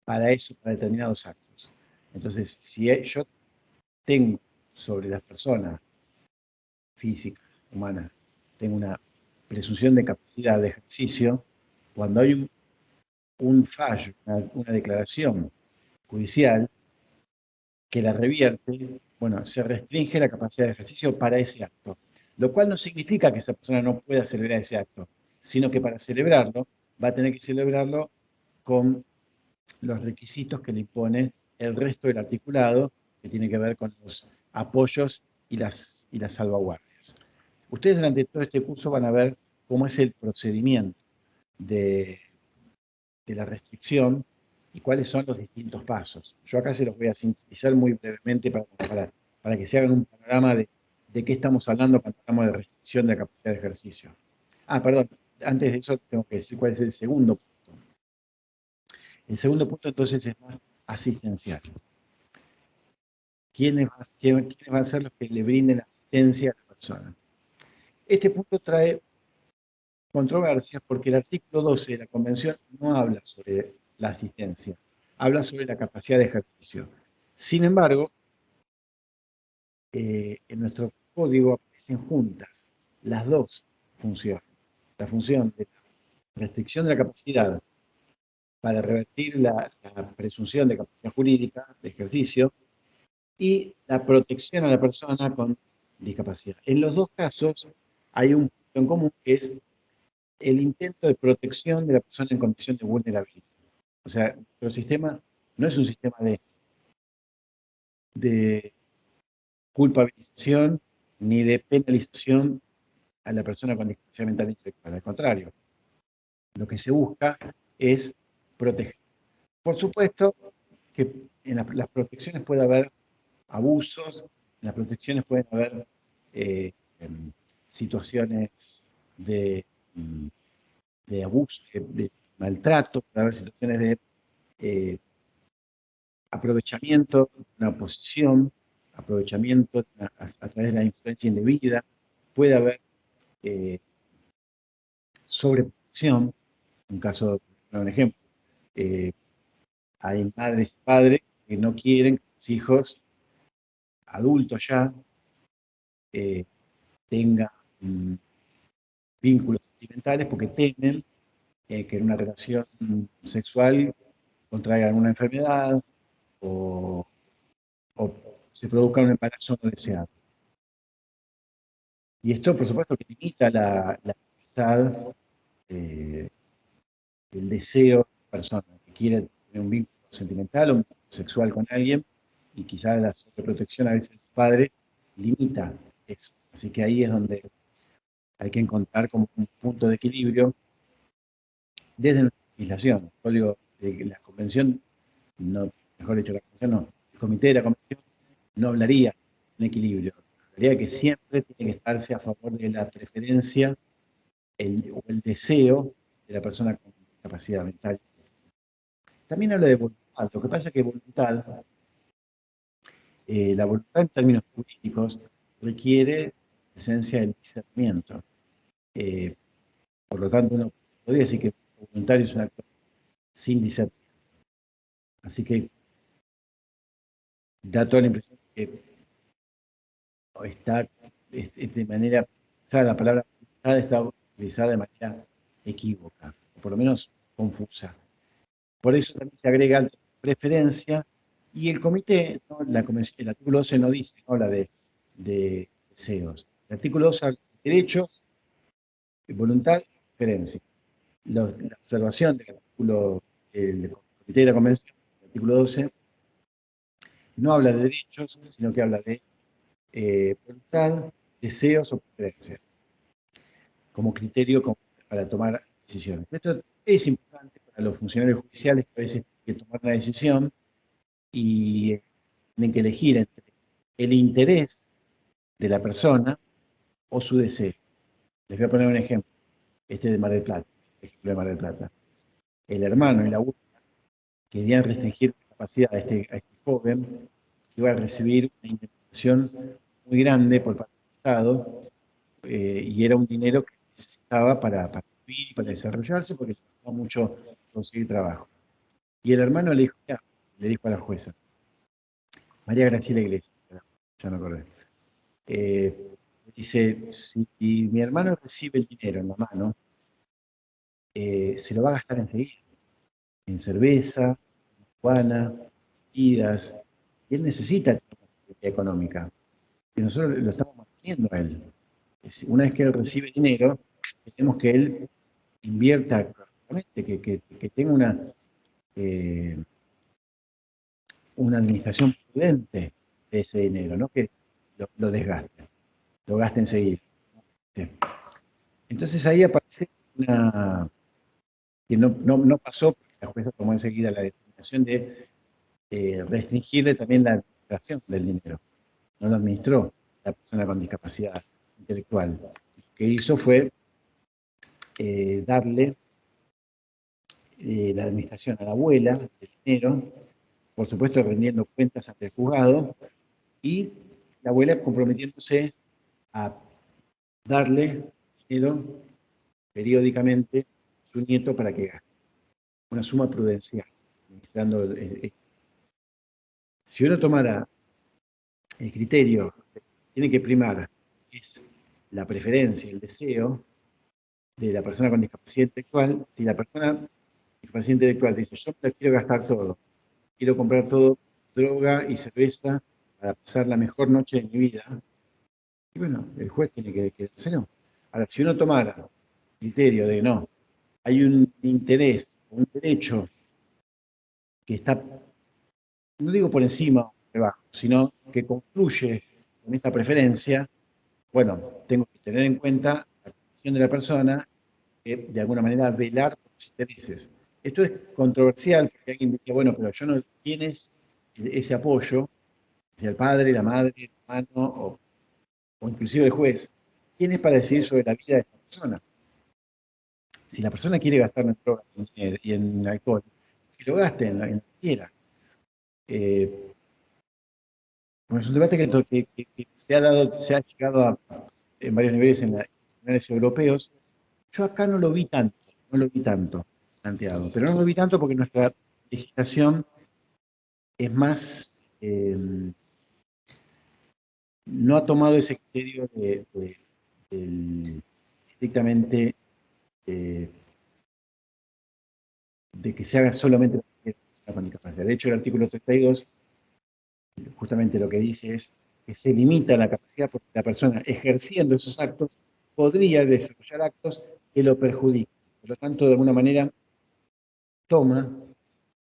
para eso, para determinados actos. Entonces, si yo tengo sobre las personas físicas, humanas, tengo una presunción de capacidad de ejercicio, cuando hay un fallo, una declaración judicial que la revierte, bueno, se restringe la capacidad de ejercicio para ese acto. Lo cual no significa que esa persona no pueda celebrar ese acto, sino que para celebrarlo va a tener que celebrarlo con los requisitos que le impone el resto del articulado, que tiene que ver con los apoyos y las salvaguardias. Ustedes durante todo este curso van a ver cómo es el procedimiento de, de la restricción y cuáles son los distintos pasos. Yo acá se los voy a sintetizar muy brevemente para que se hagan un panorama de qué estamos hablando cuando hablamos de restricción de la capacidad de ejercicio. Ah, perdón, antes de eso tengo que decir cuál es el segundo punto. El segundo punto entonces es más asistencial. ¿Quiénes van a ser los que le brinden asistencia a la persona? Este punto trae controversias porque el artículo 12 de la Convención no habla sobre la asistencia, habla sobre la capacidad de ejercicio. Sin embargo, en nuestro código aparecen juntas las dos funciones. La función de la restricción de la capacidad para revertir la presunción de capacidad jurídica de ejercicio y la protección a la persona con discapacidad. En los dos casos hay un punto en común que es el intento de protección de la persona en condición de vulnerabilidad. O sea, nuestro sistema no es un sistema de culpabilización ni de penalización a la persona con discapacidad mental intelectual. Al contrario, lo que se busca es proteger. Por supuesto que en las protecciones puede haber abusos, en las protecciones pueden haber situaciones de, mm, de abuso, de maltrato, puede haber situaciones de eh, aprovechamiento de una posición, aprovechamiento a través de la influencia indebida, puede haber eh, sobreprotección, un caso, un ejemplo, eh, hay madres y padres que no quieren que sus hijos, adultos ya, eh, tengan vínculos sentimentales porque temen que en una relación sexual contraigan una enfermedad o, o se produzca un embarazo no deseado. Y esto, por supuesto, que limita la libertad, eh, el deseo de la persona que quiere tener un vínculo sentimental o un vínculo sexual con alguien, y quizás la sobreprotección a veces de los padres limita eso. Así que ahí es donde hay que encontrar como un punto de equilibrio desde nuestra legislación. El código de la convención, no, mejor dicho, la convención no, el comité de la convención no hablaría de un equilibrio, hablaría que siempre tiene que estarse a favor de la preferencia o el deseo de la persona con discapacidad mental. También habla de voluntad. Lo que pasa es que voluntad, la voluntad en términos jurídicos requiere esencia del discernimiento. Eh, por lo tanto, uno podría decir que voluntario es un acto sin discernimiento. Así que da toda la impresión de que está de manera, la palabra voluntad está utilizada de manera equívoca, o por lo menos confusa. Por eso también se agrega preferencia y el comité, ¿no? El artículo 12 no dice, no habla de deseos. El artículo 12 habla de derechos, de voluntad y preferencia. La observación del artículo del comité de la convención, el artículo 12, no habla de derechos, sino que habla de voluntad, deseos o preferencias, como criterio para tomar decisiones. Esto es importante para los funcionarios judiciales que a veces tienen que tomar una decisión y tienen que elegir entre el interés de la persona o su deseo. Les voy a poner un ejemplo, este de Mar del Plata, ejemplo de Mar del Plata. El hermano y la abuela querían restringir la capacidad a este joven que iba a recibir una indemnización muy grande por parte del Estado y era un dinero que necesitaba para vivir y para desarrollarse porque le costaba mucho conseguir trabajo. Y el hermano le dijo, ya, le dijo a la jueza, María Graciela Iglesias, ya me acordé. Dice, si mi hermano recibe el dinero en la mano, se lo va a gastar enseguida, en cerveza, marihuana, idas, y él necesita tener una estabilidad económica, y nosotros lo estamos manteniendo a él. Una vez que él recibe dinero, queremos que él invierta correctamente, que tenga una administración prudente de ese dinero, no que lo desgaste, lo gaste enseguida. Entonces ahí aparece una que no pasó, porque la jueza tomó enseguida la determinación de restringirle también la administración del dinero. No lo administró la persona con discapacidad intelectual. Lo que hizo fue darle la administración a la abuela del dinero, por supuesto rendiendo cuentas ante el juzgado, y la abuela comprometiéndose a darle dinero periódicamente a su nieto para que gaste. Una suma prudencial, administrando si uno tomara el criterio que tiene que primar es la preferencia, el deseo de la persona con discapacidad intelectual, si la persona con discapacidad intelectual dice, yo me quiero gastar todo, quiero comprar todo, droga y cerveza para pasar la mejor noche de mi vida, y bueno, el juez tiene que dárselo. Ahora, si uno tomara el criterio de no, hay un interés, un derecho que está, no digo por encima o por debajo, sino que confluye con esta preferencia, bueno, tengo que tener en cuenta la condición de la persona, que de alguna manera velar por sus intereses. Esto es controversial porque alguien dice, bueno, pero yo no, ¿quién es ese apoyo? Si el padre, la madre, el hermano o inclusive el juez. ¿Quién es para decidir sobre la vida de esta persona? Si la persona quiere gastar en drogas y en alcohol, que lo gaste en lo que quiera. Eh, bueno, es un debate que se ha dado, se ha llegado en varios niveles en los tribunales europeos. Yo acá no lo vi tanto, no lo vi tanto planteado, pero no lo vi tanto porque nuestra legislación es más, no ha tomado ese criterio estrictamente eh, de que se haga solamente la persona con discapacidad. De hecho, el artículo 32 justamente lo que dice es que se limita la capacidad porque la persona ejerciendo esos actos podría desarrollar actos que lo perjudiquen. Por lo tanto, de alguna manera, toma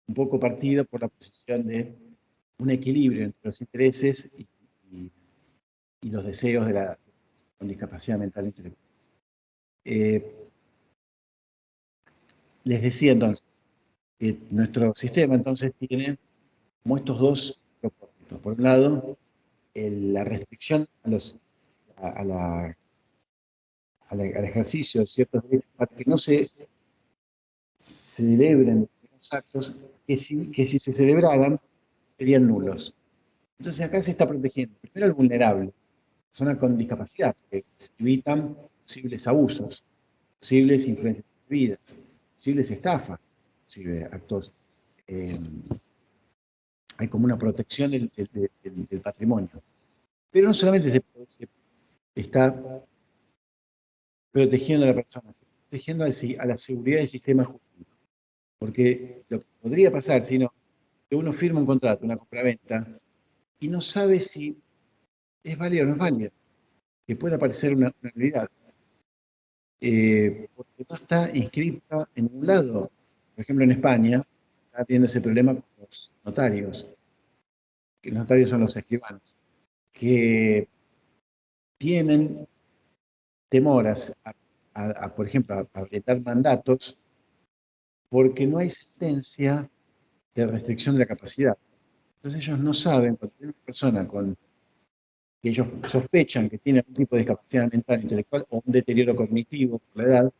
un poco partido por la posición de un equilibrio entre los intereses y los deseos de la con discapacidad mental e intelectual. les decía entonces que nuestro sistema entonces tiene como estos dos propósitos. Por un lado, la restricción a la- al ejercicio de ciertos derechos para que no se celebren los actos que si se celebraran serían nulos. Entonces acá se está protegiendo primero al vulnerable, personas con discapacidad, que se evitan posibles abusos, posibles influencias indebidas, posibles estafas, posibles actos. eh, Hay como una protección del patrimonio. Pero no solamente se está protegiendo a la persona, se está protegiendo a la seguridad del sistema jurídico. Porque lo que podría pasar, si no, que uno firma un contrato, una compraventa, y no sabe si es válida o no es válida, que puede aparecer una nulidad, porque no está inscrita en ningún lado. Por ejemplo, en España está teniendo ese problema con los notarios, que los notarios son los escribanos, que tienen temoras por ejemplo, a apretar mandatos porque no hay sentencia de restricción de la capacidad. Entonces ellos no saben, cuando hay una persona que ellos sospechan que tiene algún tipo de discapacidad mental, intelectual o un deterioro cognitivo por la edad,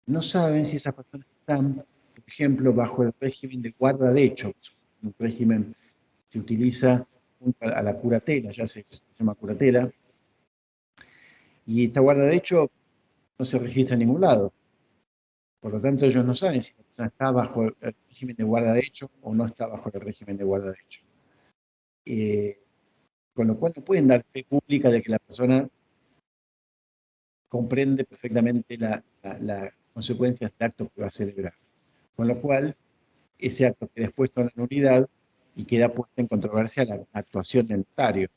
no saben si esas personas están, por ejemplo, bajo el régimen de guarda de hecho, un régimen que se utiliza junto a la curatela, ya se llama curatela, y esta guarda de hecho no se registra en ningún lado. Por lo tanto, ellos no saben si la persona está bajo el régimen de guarda de hecho o no está bajo el régimen de guarda de hecho. Eh, con lo cual no pueden dar fe pública de que la persona comprende perfectamente las consecuencias del acto que va a celebrar. Con lo cual, ese acto queda expuesto a la nulidad y queda puesta en controversia la actuación del notario.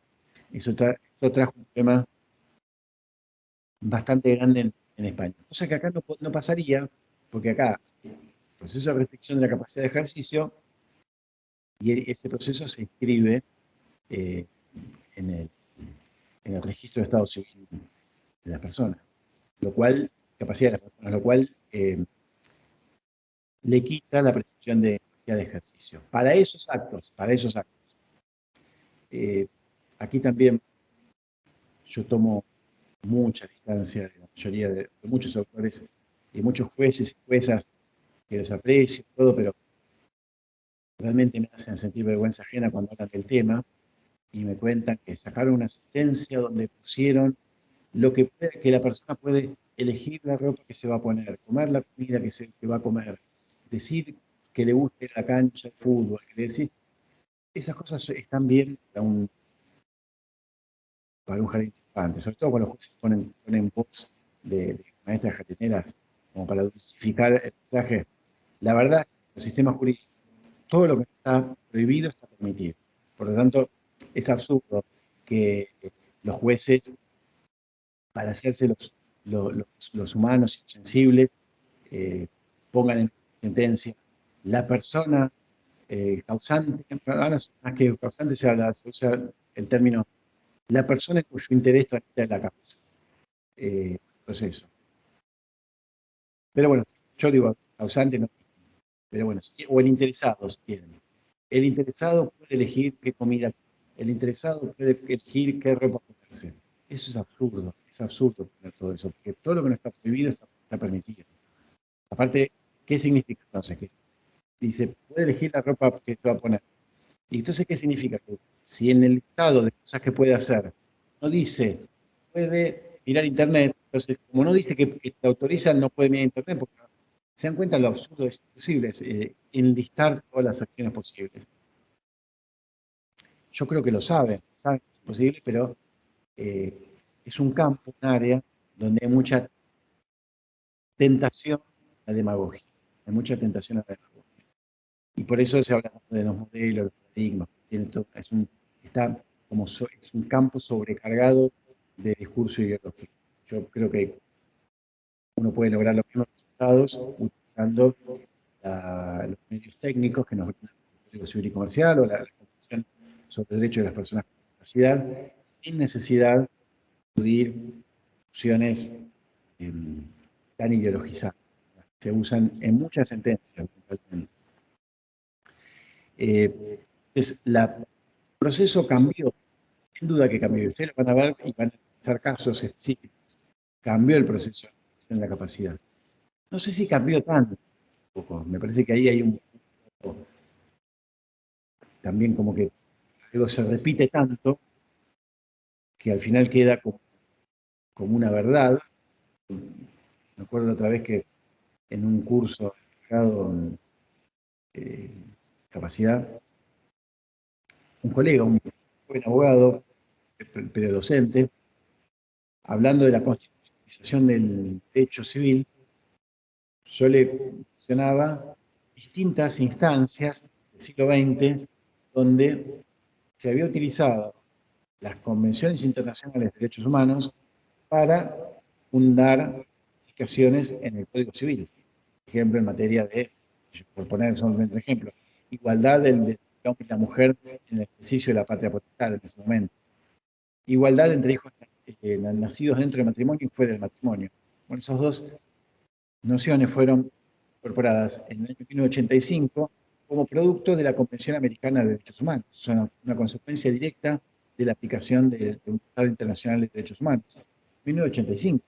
Eso trajo un problema bastante grande en España. Cosa que acá no pasaría, porque acá el proceso de restricción de la capacidad de ejercicio y ese proceso se inscribe eh, en el registro de Estado Civil de las personas, lo cual, capacidad de las personas, lo cual le quita la presunción de capacidad de ejercicio. Para esos actos. Eh, Aquí también yo tomo mucha distancia de la mayoría de muchos autores y muchos jueces y juezas que los aprecio y todo, pero realmente me hacen sentir vergüenza ajena cuando hablan del tema y me cuentan que sacaron una sentencia donde pusieron que la persona puede elegir la ropa que se va a poner, comer la comida que va a comer, decir que le guste la cancha de fútbol, decir, esas cosas están bien para un jardín de infantes, sobre todo cuando los jueces ponen voz de maestras jardineras como para dulcificar el mensaje. La verdad, los sistemas jurídicos, todo lo que está prohibido está permitido. Por lo tanto, es absurdo que los jueces, para hacerse los humanos insensibles, eh, pongan en sentencia la persona causante, más que causante se usa el término la persona en cuyo interés tramita la causa. Proceso. Pero bueno, yo digo causante, no, pero bueno, o el interesado, si quieren. El interesado puede elegir qué comida, el interesado puede elegir qué ropa ponerse. Eso es absurdo poner todo eso, porque todo lo que no está prohibido está permitido. Aparte, ¿qué significa entonces? Que dice, puede elegir la ropa que se va a poner. ¿Y entonces qué significa? Que si en el listado de cosas que puede hacer no dice, puede mirar internet, entonces como no dice que te autorizan, no puede mirar internet, porque se dan cuenta de lo absurdo es posible, enlistar todas las acciones posibles. Yo creo que lo saben que es posible, pero es un campo, un área donde hay mucha tentación a la demagogia, hay mucha tentación a la demagogia. Y por eso se habla de los modelos, los paradigmas, está es un campo sobrecargado de discurso ideológico. Yo creo que uno puede lograr los mismos resultados utilizando los medios técnicos que nos brinda el Código Civil y Comercial o la Convención sobre el Derecho de las Personas con Discapacidad, sin necesidad de acudir a discusiones tan ideologizadas. se usan en muchas sentencias. Entonces, el proceso cambió, sin duda que cambió. Ustedes lo van a ver y van a analizar casos específicos. Cambió el proceso en la capacidad. No sé si cambió tanto, me parece que ahí hay un poco, también como que algo se repite tanto que al final queda como una verdad. Me acuerdo la otra vez que en un curso en capacidad, un colega, un buen abogado, pero docente, hablando de la constitucionalización del derecho civil, yo le mencionaba distintas instancias del siglo XX donde se había utilizado las convenciones internacionales de derechos humanos para fundar modificaciones en el Código Civil. Por ejemplo, en materia de, por poner solamente un ejemplo, igualdad del hombre y la mujer en el ejercicio de la patria potestad en ese momento. Igualdad entre hijos nacidos dentro del matrimonio y fuera del matrimonio. Bueno, esas dos nociones fueron incorporadas en el año 1985 como producto de la Convención Americana de Derechos Humanos. Son una consecuencia directa de la aplicación de un Tratado Internacional de Derechos Humanos. 1985.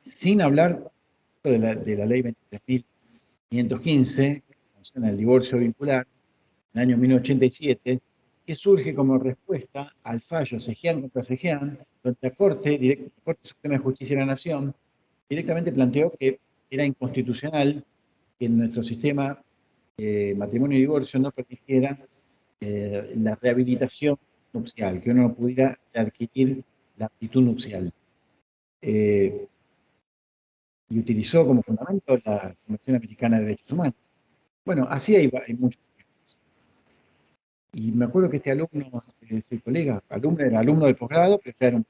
Sin hablar de la ley 23.515, que sanciona el divorcio vincular, en el año 1987, que surge como respuesta al fallo Cejean contra Cejean, donde la Corte Suprema de Justicia de la Nación directamente planteó que era inconstitucional que en nuestro sistema matrimonio y divorcio no permitiera la rehabilitación nupcial, que uno no pudiera adquirir la aptitud nupcial. Y utilizó como fundamento la Convención Americana de Derechos Humanos. Bueno, así hay muchos. Y me acuerdo que este alumno, ese colega, era alumno del posgrado, pero ya era un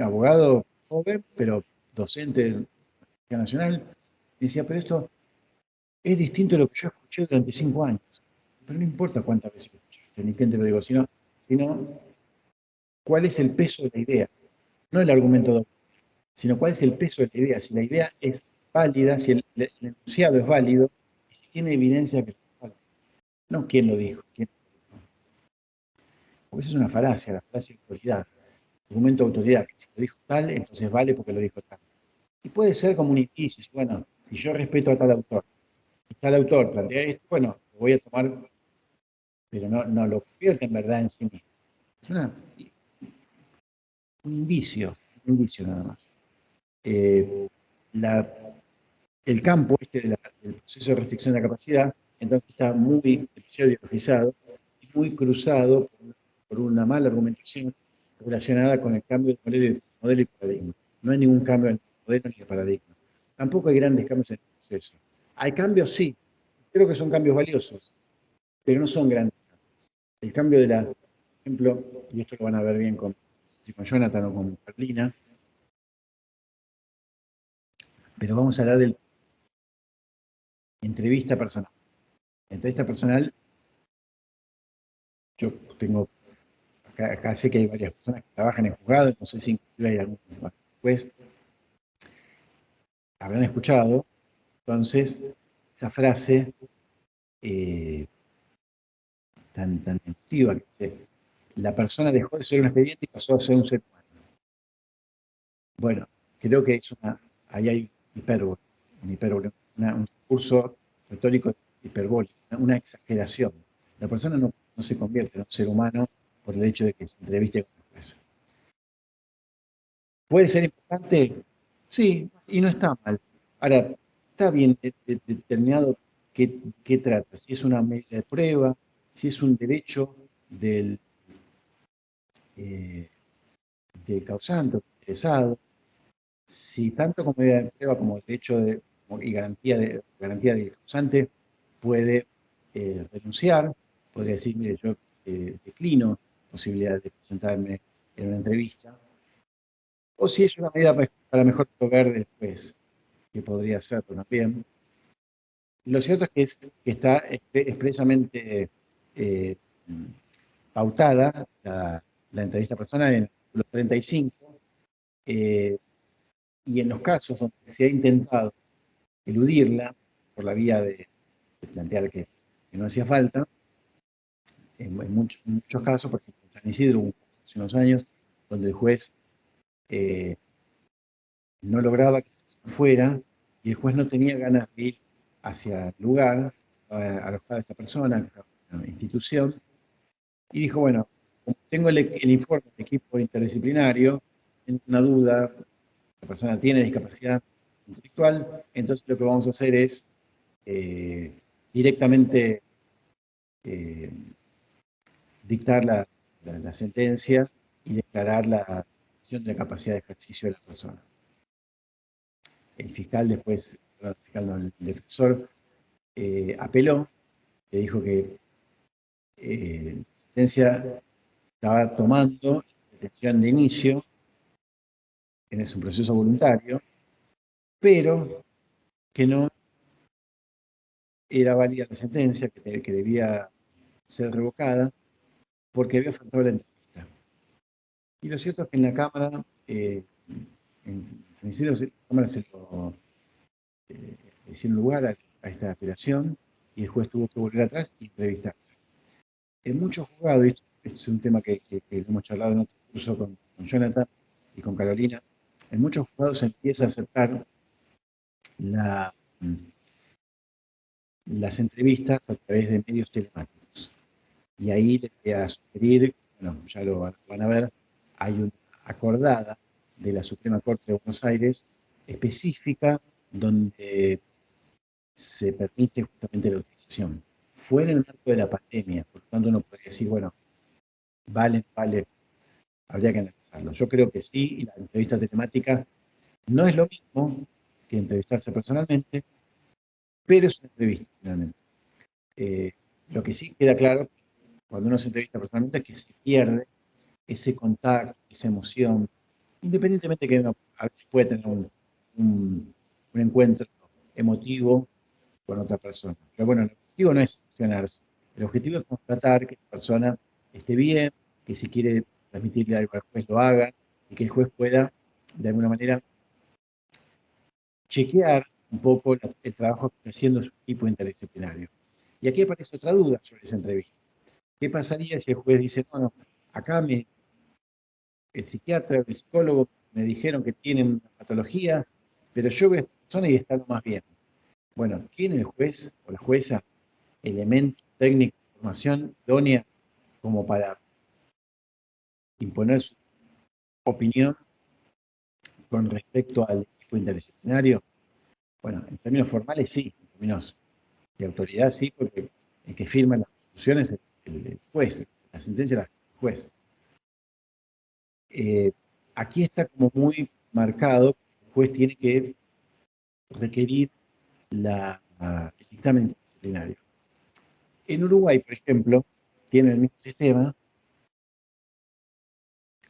abogado joven, pero docente de la Universidad Nacional, me decía, pero esto es distinto de lo que yo escuché durante 5 años. Pero no importa cuántas veces lo escuchaste, ni quién te lo digo, sino cuál es el peso de la idea, no el argumento, sino cuál es el peso de la idea, si la idea es válida, si el enunciado es válido, y si tiene evidencia que es válida. No quién lo dijo, porque eso es una falacia, la falacia de autoridad, argumento de autoridad, que si lo dijo tal, entonces vale porque lo dijo tal. Y puede ser como un indicio, bueno, si yo respeto a tal autor plantea esto, bueno, lo voy a tomar, pero no lo convierte en verdad en sí mismo. Es un indicio nada más. La, el campo del proceso de restricción de la capacidad, entonces está muy demasiado ideologizado y muy cruzado por una mala argumentación relacionada con el cambio de modelo y paradigma. No hay ningún cambio en el modelo ni el paradigma. Tampoco hay grandes cambios en el proceso. Hay cambios, sí. Creo que son cambios valiosos, pero no son grandes cambios. El cambio por ejemplo, y esto lo van a ver bien con Jonathan o con Carlina, pero vamos a hablar de entrevista personal. Entrevista personal, yo tengo, acá sé que hay varias personas que trabajan en juzgados, no sé si inclusive hay algunos después, habrán escuchado, entonces, esa frase tan emotiva que dice, la persona dejó de ser un expediente y pasó a ser un ser humano. Bueno, creo que ahí hay un hipérbole, un discurso retórico hiperbólico, una exageración. La persona no se convierte en un ser humano por el hecho de que se entreviste con una jueza. ¿Puede ser importante? Sí, y no está mal. Ahora, está bien determinado qué trata, si es una medida de prueba, si es un derecho eh, del causante o del interesado, si tanto como medida de prueba como derecho y garantía del causante puede renunciar, podría decir, mire, yo declino posibilidades de presentarme en una entrevista, o si es una medida para mejor proveer del juez, que podría serlo también. Lo cierto es que está expresamente eh, pautada la entrevista personal en los 35, y en los casos donde se ha intentado eludirla por la vía de plantear que no hacía falta. En muchos casos, por ejemplo, en San Isidro hubo hace unos años, donde el juez no lograba que fuera y el juez no tenía ganas de ir hacia el lugar alojada esta persona, la institución, y dijo, bueno, como tengo el informe del equipo interdisciplinario, tengo una duda, la persona tiene discapacidad intelectual, entonces lo que vamos a hacer es directamente eh, dictar la sentencia y declarar la situación de la capacidad de ejercicio de la persona. El fiscal después, el fiscal no, el defensor, apeló, le dijo que la sentencia estaba tomando detención de inicio, que es un proceso voluntario, pero que no era válida la sentencia, que debía ser revocada, porque había faltado la entrevista. Y lo cierto es que en la Cámara, en San Isidro, la Cámara se lo hicieron lugar a esta apelación y el juez tuvo que volver atrás y entrevistarse. En muchos juzgados, y esto es un tema que hemos charlado en otro curso con Jonathan y con Carolina, en muchos juzgados se empieza a aceptar la, las entrevistas a través de medios telemáticos. Y ahí les voy a sugerir, bueno, ya lo van a ver, hay una acordada de la Suprema Corte de Buenos Aires específica donde se permite justamente la utilización. Fue en el marco de la pandemia, por lo tanto uno podría decir, bueno, vale, habría que analizarlo. Yo creo que sí, y la entrevista telemática no es lo mismo que entrevistarse personalmente, pero es una entrevista finalmente. Eh, lo que sí queda claro cuando uno se entrevista personalmente es que se pierde ese contacto, esa emoción, independientemente de que uno a veces puede tener un encuentro emotivo con otra persona. Pero bueno, el objetivo no es emocionarse, el objetivo es constatar que la persona esté bien, que si quiere transmitirle algo al juez lo haga y que el juez pueda, de alguna manera, chequear un poco el trabajo que está haciendo su equipo interdisciplinario. Y aquí aparece otra duda sobre esa entrevista. ¿Qué pasaría si el juez dice, no, acá el psiquiatra, el psicólogo me dijeron que tienen una patología, pero yo veo a esta persona y está lo más bien? Bueno, ¿tiene el juez o la jueza elementos técnicos, información idónea como para imponer su opinión con respecto al equipo interdisciplinario? Bueno, en términos formales sí, en términos de autoridad sí, porque el que firma las resoluciones es el juez, la sentencia la firma el juez. Aquí está como muy marcado que el juez tiene que requerir el dictamen disciplinario. En Uruguay, por ejemplo, tiene el mismo sistema,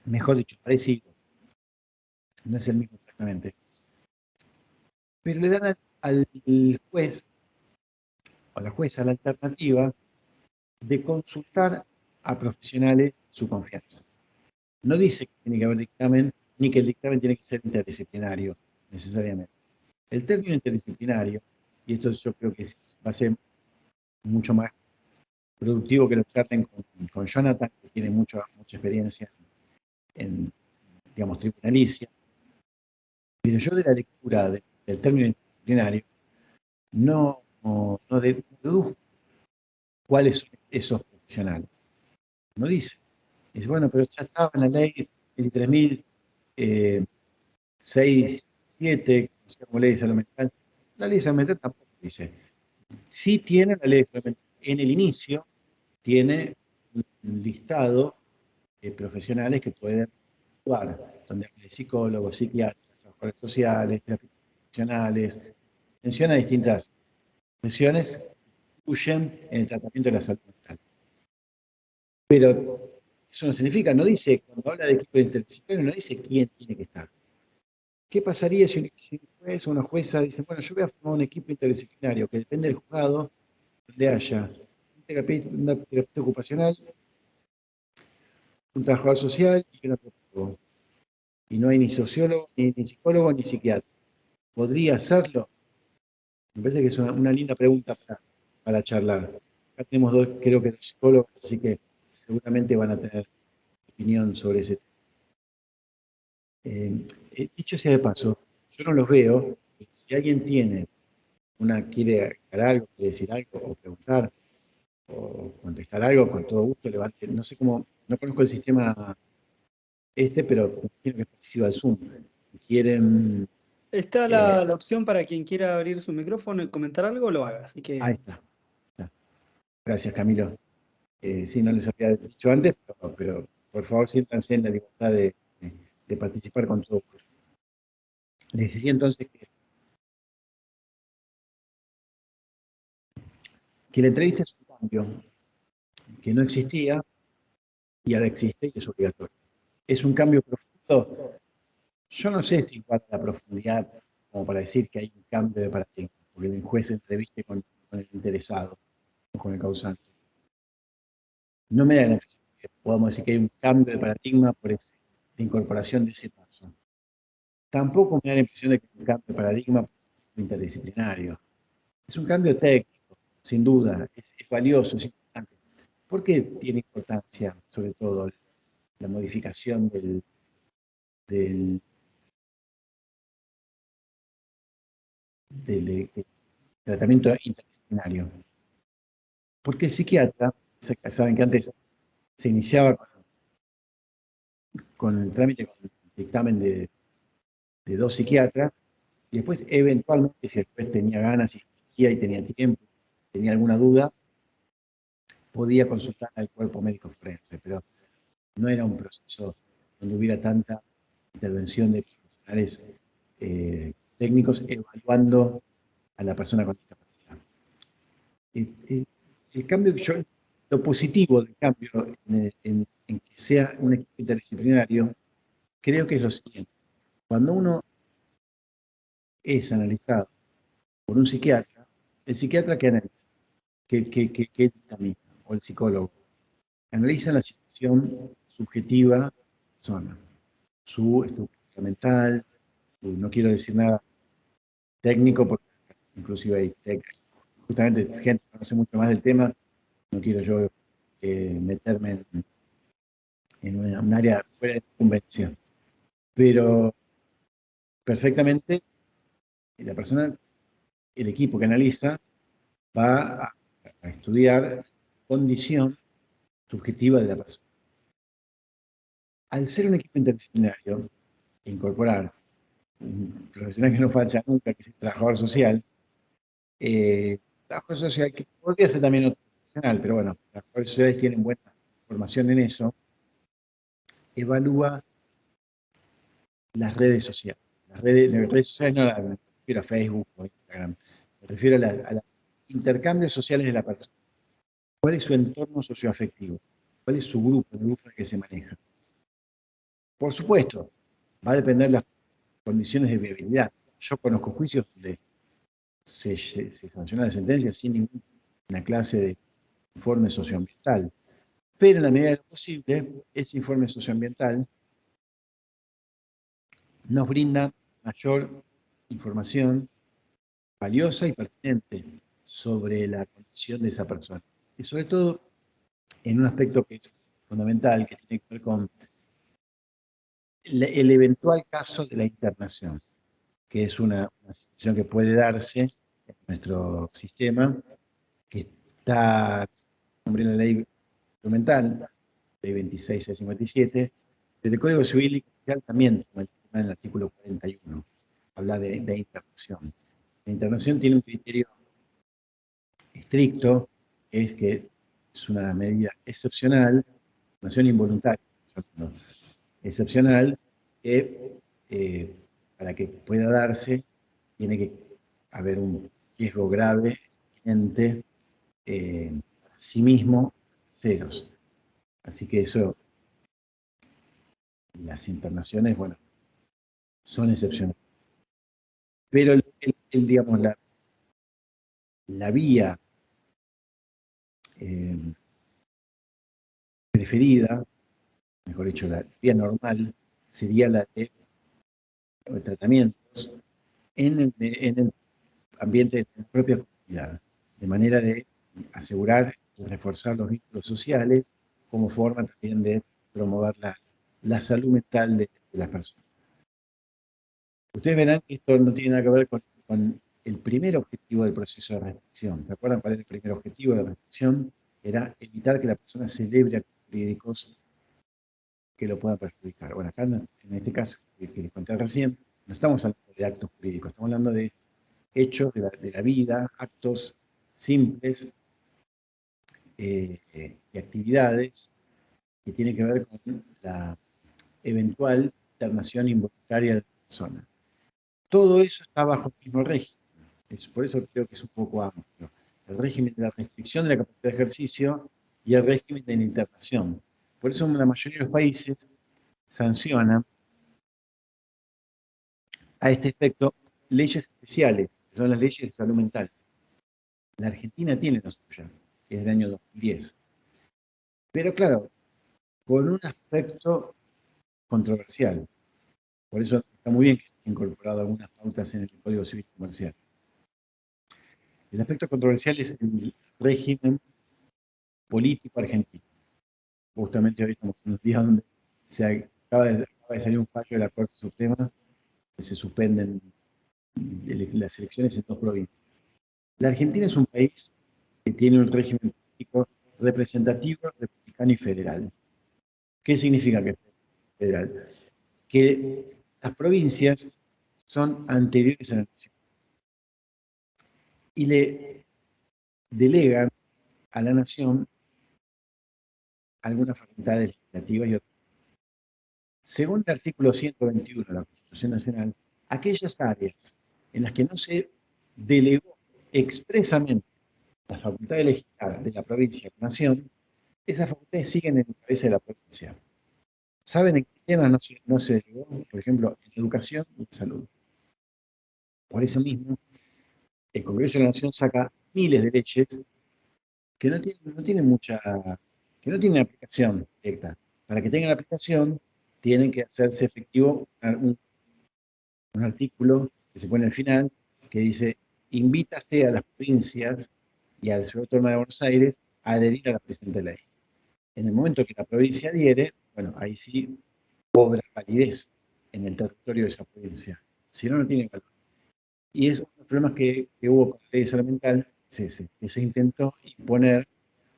mejor dicho, parecido, no es el mismo exactamente, pero le dan al juez o a la jueza la alternativa de consultar a profesionales de su confianza. No dice que tiene que haber dictamen, ni que el dictamen tiene que ser interdisciplinario, necesariamente. El término interdisciplinario, y esto yo creo que va a ser mucho más productivo que lo traten con Jonathan, que tiene mucha experiencia en, digamos, tribunalicia, pero yo de la lectura del término interdisciplinario no deduzco cuáles son esos profesionales. No dice. Dice, bueno, pero ya estaba en la ley 23.607, no sé cómo ley de salud mental. La ley de salud mental tampoco dice. Sí tiene la ley de salud mental. En el inicio tiene un listado de profesionales que pueden actuar, donde hay psicólogos, psiquiatras, trabajadores sociales, terapeutas profesionales, menciona distintas profesiones que influyen en el tratamiento de la salud mental. Pero eso no significa, no dice, cuando habla de equipo interdisciplinario, no dice quién tiene que estar. ¿Qué pasaría si un juez o una jueza dice, bueno, yo voy a formar un equipo interdisciplinario que depende del juzgado, donde haya un terapeuta ocupacional, un trabajador social y un antropólogo? Y no hay ni sociólogo, ni psicólogo, ni psiquiatra. ¿Podría hacerlo? Me parece que es una linda pregunta para charlar. Acá tenemos dos, creo que dos psicólogos, así que seguramente van a tener opinión sobre ese tema. Dicho sea de paso, yo no los veo. Si alguien quiere agregar algo, quiere decir algo, o preguntar, o contestar algo, con todo gusto, levante. No sé cómo, no conozco el sistema pero quiero que participe al Zoom. Si quieren, Está eh, la opción para quien quiera abrir su micrófono y comentar algo, lo haga. Así ahí que está. Gracias, Camilo. Sí, no les había dicho antes, pero por favor siéntanse en la libertad de participar con todo gusto. Les decía entonces que la entrevista es un cambio que no existía y ahora existe y es obligatorio. Es un cambio profundo. Yo no sé si igual a la profundidad como para decir que hay un cambio de paradigma, porque el juez se entreviste con el interesado, o con el causante. No me da la impresión que podamos decir que hay un cambio de paradigma por la incorporación de ese paso. Tampoco me da la impresión de que hay un cambio de paradigma interdisciplinario. Es un cambio técnico, sin duda, es valioso, es importante. ¿Por qué tiene importancia, sobre todo, la modificación del, del tratamiento interdisciplinario? Porque el psiquiatra, saben que antes se iniciaba con el trámite, con el dictamen de dos psiquiatras, y después eventualmente, si el juez tenía ganas y tenía tiempo, tenía alguna duda, podía consultar al cuerpo médico forense, pero no era un proceso donde hubiera tanta intervención de profesionales técnicos evaluando a la persona con discapacidad. El cambio, lo positivo del cambio en que sea un equipo interdisciplinario, creo que es lo siguiente. Cuando uno es analizado por un psiquiatra, el psiquiatra que analiza, que dictamina, o el psicólogo, analiza la situación subjetiva de la persona, su estructura mental, no quiero decir nada técnico, porque inclusive hay justamente gente que conoce mucho más del tema, no quiero yo meterme en un área fuera de convención, pero perfectamente la persona, el equipo que analiza, va a estudiar la condición subjetiva de la persona. Al ser un equipo interdisciplinario, incorporar un profesional que no falla nunca, que es el trabajador social, trabajador social que podría ser también otro profesional, pero bueno, los trabajadores sociales tienen buena formación en eso, evalúa las redes sociales. Las redes sociales no me refiero a Facebook o Instagram, me refiero a los intercambios sociales de la persona. ¿Cuál es su entorno socioafectivo? ¿Cuál es su grupo, el grupo en el que se maneja? Por supuesto, va a depender de las condiciones de viabilidad. Yo conozco juicios donde se sanciona la sentencia sin ninguna clase de informe socioambiental. Pero en la medida de lo posible, ese informe socioambiental nos brinda mayor información valiosa y pertinente sobre la condición de esa persona. Y sobre todo en un aspecto que es fundamental, que tiene que ver con el eventual caso de la internación, que es una situación que puede darse en nuestro sistema, que está cumpliendo la ley instrumental, ley 26657, del Código Civil y Comercial también, como el tema del artículo 41, habla de internación. La internación tiene un criterio estricto, es que es una medida excepcional, internación involuntaria, excepcional, que para que pueda darse tiene que haber un riesgo grave, evidente, a sí mismo, ceros. Así que eso, las internaciones, bueno, son excepcionales. Pero digamos, la vía eh, preferida, mejor dicho, la vía normal, sería la de tratamientos en el ambiente de tu propia comunidad, de manera de asegurar y reforzar los vínculos sociales como forma también de promover la salud mental de las personas. Ustedes verán que esto no tiene nada que ver con el primer objetivo del proceso de restricción. ¿Se acuerdan cuál era el primer objetivo de la restricción? Era evitar que la persona celebre actos jurídicos que lo puedan perjudicar. Bueno, acá en este caso que les conté recién, no estamos hablando de actos jurídicos, estamos hablando de hechos de la vida, actos simples y actividades que tienen que ver con la eventual internación involuntaria de la persona. Todo eso está bajo el mismo régimen. Por eso creo que es un poco amplio. El régimen de la restricción de la capacidad de ejercicio y el régimen de la internación. Por eso la mayoría de los países sancionan a este efecto leyes especiales, que son las leyes de salud mental. La Argentina tiene la suya, que es del año 2010. Pero claro, con un aspecto controversial. Por eso está muy bien que se han incorporado algunas pautas en el Código Civil Comercial. El aspecto controversial es el régimen político argentino. Justamente hoy estamos en un día donde acaba de salir un fallo de la Corte Suprema que se suspenden las elecciones en 2 provincias. La Argentina es un país que tiene un régimen político representativo, republicano y federal. ¿Qué significa que es federal? Que las provincias son anteriores a la nación y le delegan a la nación algunas facultades legislativas y otras. Según el artículo 121 de la Constitución Nacional, aquellas áreas en las que no se delegó expresamente la facultad de legislar de la provincia a la nación, esas facultades siguen en la cabeza de la provincia. ¿Saben en qué temas no se delegó? Por ejemplo, en educación y en salud. Por eso mismo, el Congreso de la Nación saca miles de leyes que no tienen mucha, que no tienen aplicación directa. Para que tengan aplicación, tienen que hacerse efectivo un artículo que se pone al final que dice: invítase a las provincias y a la Ciudad Autónoma de Buenos Aires a adherir a la presente ley. En el momento que la provincia adhiere, bueno, ahí sí cobra validez en el territorio de esa provincia. Si no, no tiene valor. Y es uno de los problemas que hubo con la ley de salud mental, es ese, que se intentó imponer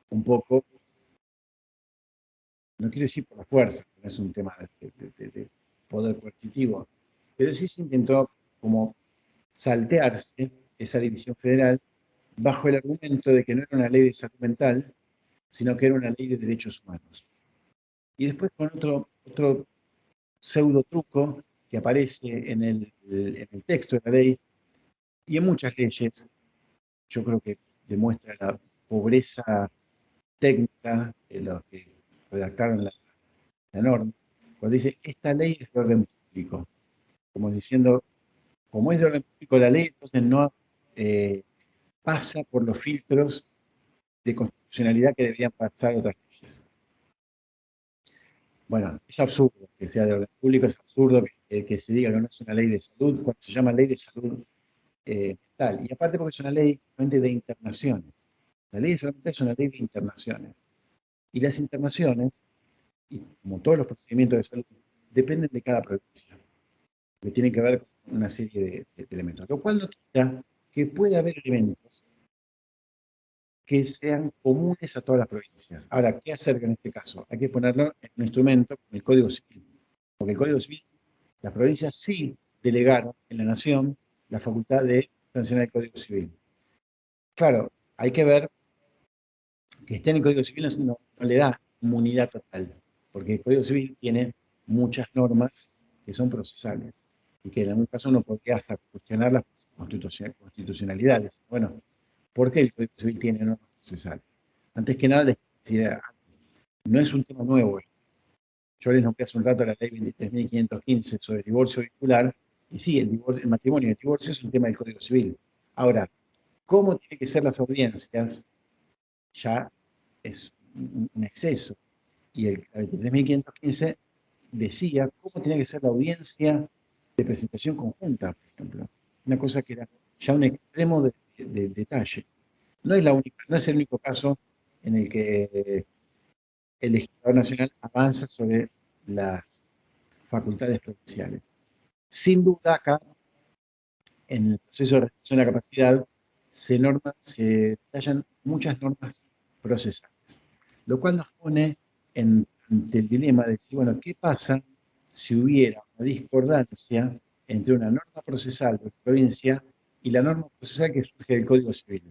un poco, no quiero decir por la fuerza, no es un tema de poder coercitivo, pero sí se intentó como saltearse esa división federal bajo el argumento de que no era una ley de salud mental, sino que era una ley de derechos humanos. Y después con otro pseudo truco que aparece en el texto de la ley y en muchas leyes, yo creo que demuestra la pobreza técnica de los que redactaron la norma, cuando dice: esta ley es de orden público, como diciendo, como es de orden público la ley, entonces no pasa por los filtros de constitucionalidad que deberían pasar otras leyes. Bueno, es absurdo que sea de orden público, es absurdo que se diga que no es una ley de salud, cuando se llama ley de salud mental. Y aparte porque es una ley de internaciones. La ley de salud mental es una ley de internaciones. Y las internaciones, y como todos los procedimientos de salud, dependen de cada provincia, que tienen que ver con una serie de elementos. Lo cual no quita que puede haber elementos que sean comunes a todas las provincias. Ahora, ¿qué hacer en este caso? Hay que ponerlo en un instrumento como el Código Civil. Porque el Código Civil, las provincias sí delegaron en la Nación la facultad de sancionar el Código Civil. Claro, hay que ver que esté en el Código Civil no le da inmunidad total, porque el Código Civil tiene muchas normas que son procesales y que en algún caso uno podría hasta cuestionar las constitucionalidades. Bueno, ¿por qué el Código Civil tiene normas procesales? Antes que nada, les decía, no es un tema nuevo. Yo les nombré hace un rato la ley 23.515 sobre el divorcio vincular, y sí, el matrimonio y el divorcio es un tema del Código Civil. Ahora, ¿cómo tienen que ser las audiencias? Ya es un exceso. Y el 23.515 decía cómo tenía que ser la audiencia de presentación conjunta, por ejemplo. Una cosa que era ya un extremo de detalle. No es no es el único caso en el que el legislador nacional avanza sobre las facultades provinciales. Sin duda acá, en el proceso de restricción de la capacidad, se detallan muchas normas procesales, lo cual nos pone ante el dilema de decir, bueno, ¿qué pasa si hubiera una discordancia entre una norma procesal de la provincia y la norma procesal que surge del Código Civil?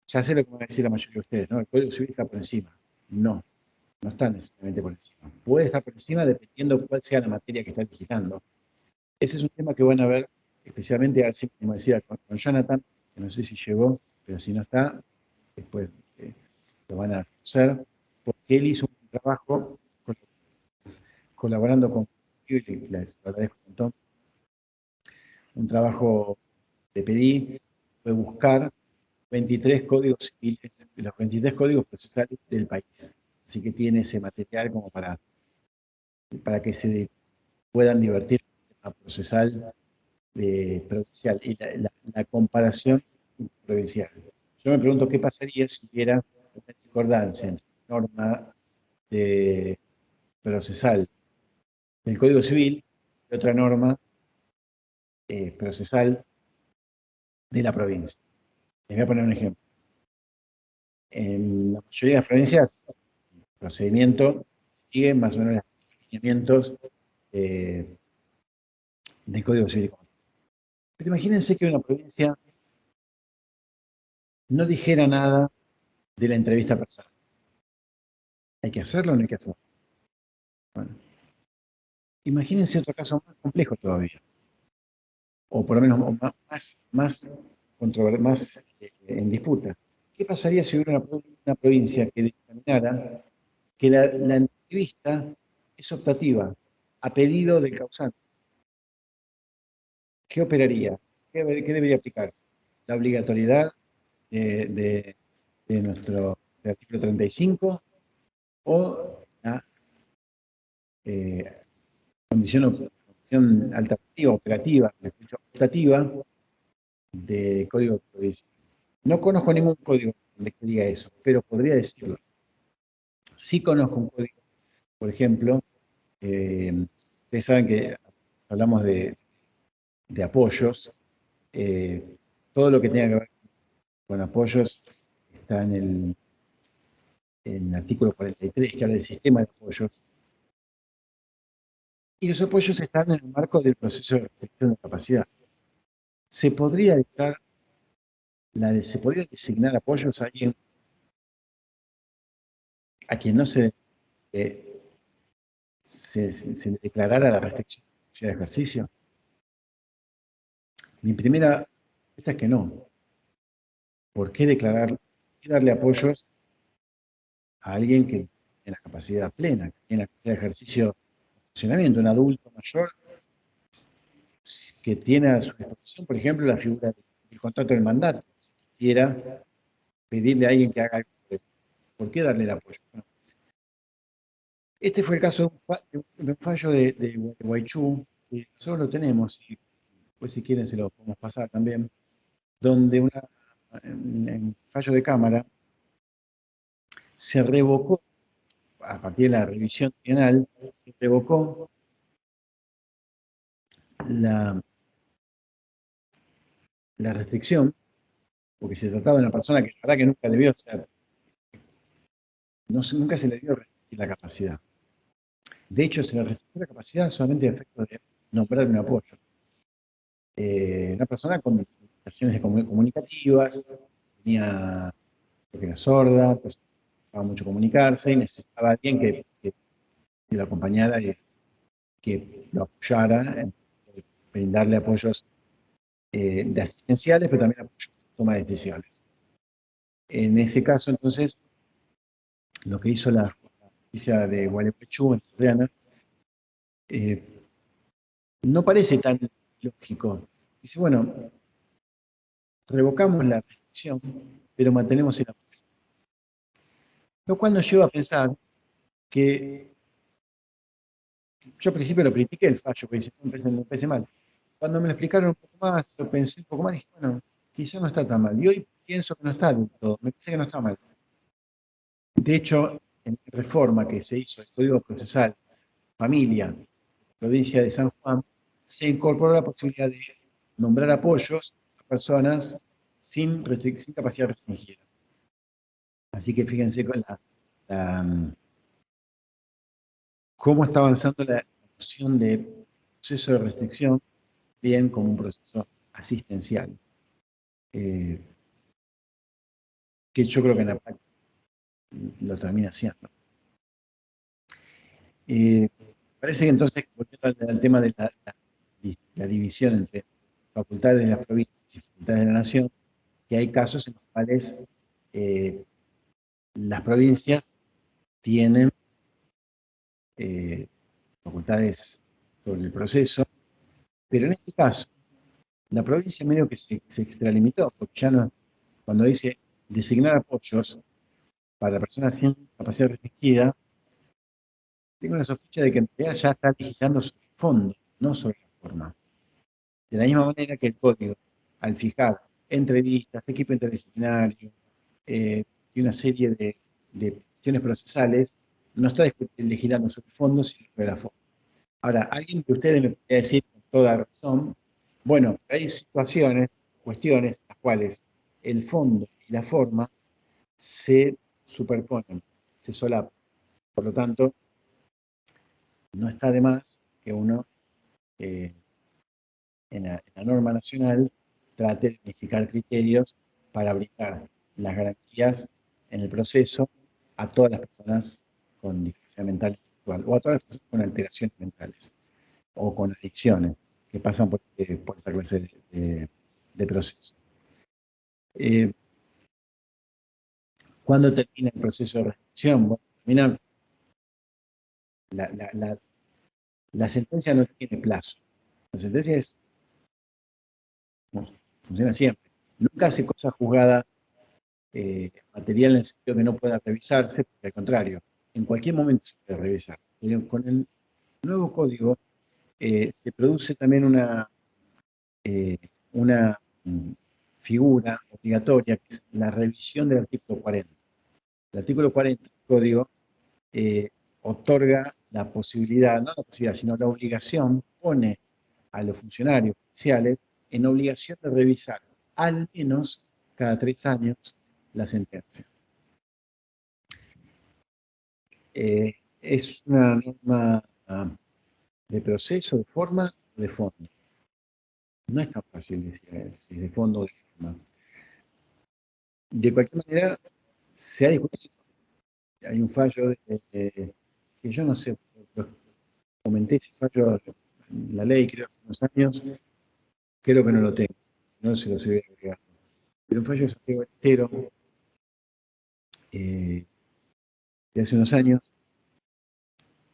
Ya sé lo que van a decir la mayoría de ustedes, ¿no? El Código Civil está por encima. No, no está necesariamente por encima. Puede estar por encima dependiendo cuál sea la materia que está legislando. Ese es un tema que van a ver, especialmente, así como decía, con Jonathan, que no sé si llegó, pero si no está, después lo van a conocer, porque él hizo un trabajo colaborando con y les agradezco un montón, un trabajo que pedí, fue buscar 23 códigos civiles, los 23 códigos procesales del país. Así que tiene ese material como para que se puedan divertir con el tema procesal provincial y la comparación provincial. Yo me pregunto qué pasaría si hubiera una discordancia entre la norma procesal del Código Civil y otra norma procesal de la provincia. Les voy a poner un ejemplo. En la mayoría de las provincias, el procedimiento sigue más o menos los lineamientos eh, del Código Civil y Comercial. Pero imagínense que una provincia no dijera nada de la entrevista personal. ¿Hay que hacerlo o no hay que hacerlo? Bueno, imagínense otro caso más complejo todavía, o por lo menos más en disputa. ¿Qué pasaría si hubiera una provincia que determinara que la entrevista es optativa, a pedido del causante? ¿Qué operaría? ¿Qué debería aplicarse? ¿La obligatoriedad de nuestro artículo 35 o la eh, condición alternativa, operativa, optativa de código provincial? No conozco ningún código que diga eso, pero podría decirlo. Sí conozco un código, por ejemplo, ustedes saben que hablamos de apoyos, todo lo que tenga que ver con apoyos está en el artículo 43, que habla del sistema de apoyos, y los apoyos están en el marco del proceso de restricción de capacidad. Se podría designar apoyos a alguien a quien no eh, se le declarara la restricción de ejercicio. Mi primera respuesta es que no. ¿Por qué darle apoyos a alguien que tiene la capacidad plena, que tiene la capacidad de ejercicio de funcionamiento, un adulto mayor que tiene a su disposición, por ejemplo, la figura del contrato del mandato? Si quisiera pedirle a alguien que haga algo, ¿por qué darle el apoyo? Bueno, este fue el caso de un fallo de Gualeguaychú, que nosotros lo tenemos, y pues si quieren se lo podemos pasar también, donde en fallo de Cámara se revocó, a partir de la revisión trienal, se revocó la, la restricción, porque se trataba de una persona que la verdad que nunca debió ser, nunca se le dio restringir la capacidad. De hecho, se le restringió la capacidad solamente a efecto de nombrar un apoyo. Una persona con limitaciones comunicativas, tenía, porque era sorda, entonces necesitaba mucho comunicarse y necesitaba alguien que lo acompañara y que lo apoyara, en brindarle apoyos de asistenciales, pero también apoyos en toma de decisiones. En ese caso, entonces, lo que hizo la justicia de Gualeguaychú, en Soriana, no parece tan lógico. Dice, bueno, revocamos la restricción, pero mantenemos el apoyo. Lo cual nos lleva a pensar que yo al principio lo critiqué el fallo, porque me parece mal. Cuando me lo explicaron un poco más, lo pensé un poco más, dije, bueno, quizá no está tan mal. Y hoy pienso que no está del todo, me parece que no está mal. De hecho, en la reforma que se hizo del Código Procesal, familia, provincia de San Juan, se incorporó la posibilidad de nombrar apoyos a personas sin capacidad restringida. Así que fíjense con cómo está avanzando la noción de proceso de restricción, bien como un proceso asistencial, eh, que yo creo que en la práctica lo termina haciendo. Parece que entonces, volviendo al tema de la división entre facultades de las provincias y facultades de la nación, que hay casos en los cuales las provincias tienen facultades sobre el proceso, pero en este caso, la provincia medio que se extralimitó, porque ya no, cuando dice designar apoyos para personas sin capacidad restringida, tengo la sospecha de que en realidad ya está legislando sobre el fondo, no sobre la forma. De la misma manera que el código, al fijar entrevistas, equipo interdisciplinario y una serie de cuestiones procesales, no está legislando sobre el fondo, sino sobre la forma. Ahora, alguien que ustedes me podría decir con toda razón, bueno, hay situaciones, cuestiones, en las cuales el fondo y la forma se superponen, se solapan. Por lo tanto, no está de más que uno eh, en la norma nacional trate de unificar criterios para brindar las garantías en el proceso a todas las personas con discapacidad mental intelectual o a todas las personas con alteraciones mentales o con adicciones que pasan por esta clase de proceso. ¿Cuándo termina el proceso de restricción? Bueno, termina, la sentencia no tiene plazo. La sentencia funciona siempre. Nunca hace cosa juzgada material en el sentido que no pueda revisarse, porque al contrario, en cualquier momento se puede revisar. Pero con el nuevo código se produce también una figura obligatoria, que es la revisión del artículo 40. El artículo 40 del código otorga la posibilidad, no la posibilidad, sino la obligación, pone a los funcionarios oficiales en obligación de revisar al menos cada 3 años la sentencia. Es una norma de proceso, de forma, de fondo. No es tan fácil decir si es de fondo o de forma. De cualquier manera, se ha discutido. Hay un fallo que yo no sé, comenté ese fallo en la ley, creo, hace unos años, creo que no lo tengo, si no se lo hubiera agregado. Pero un fallo de Santiago del Estero, de hace unos años,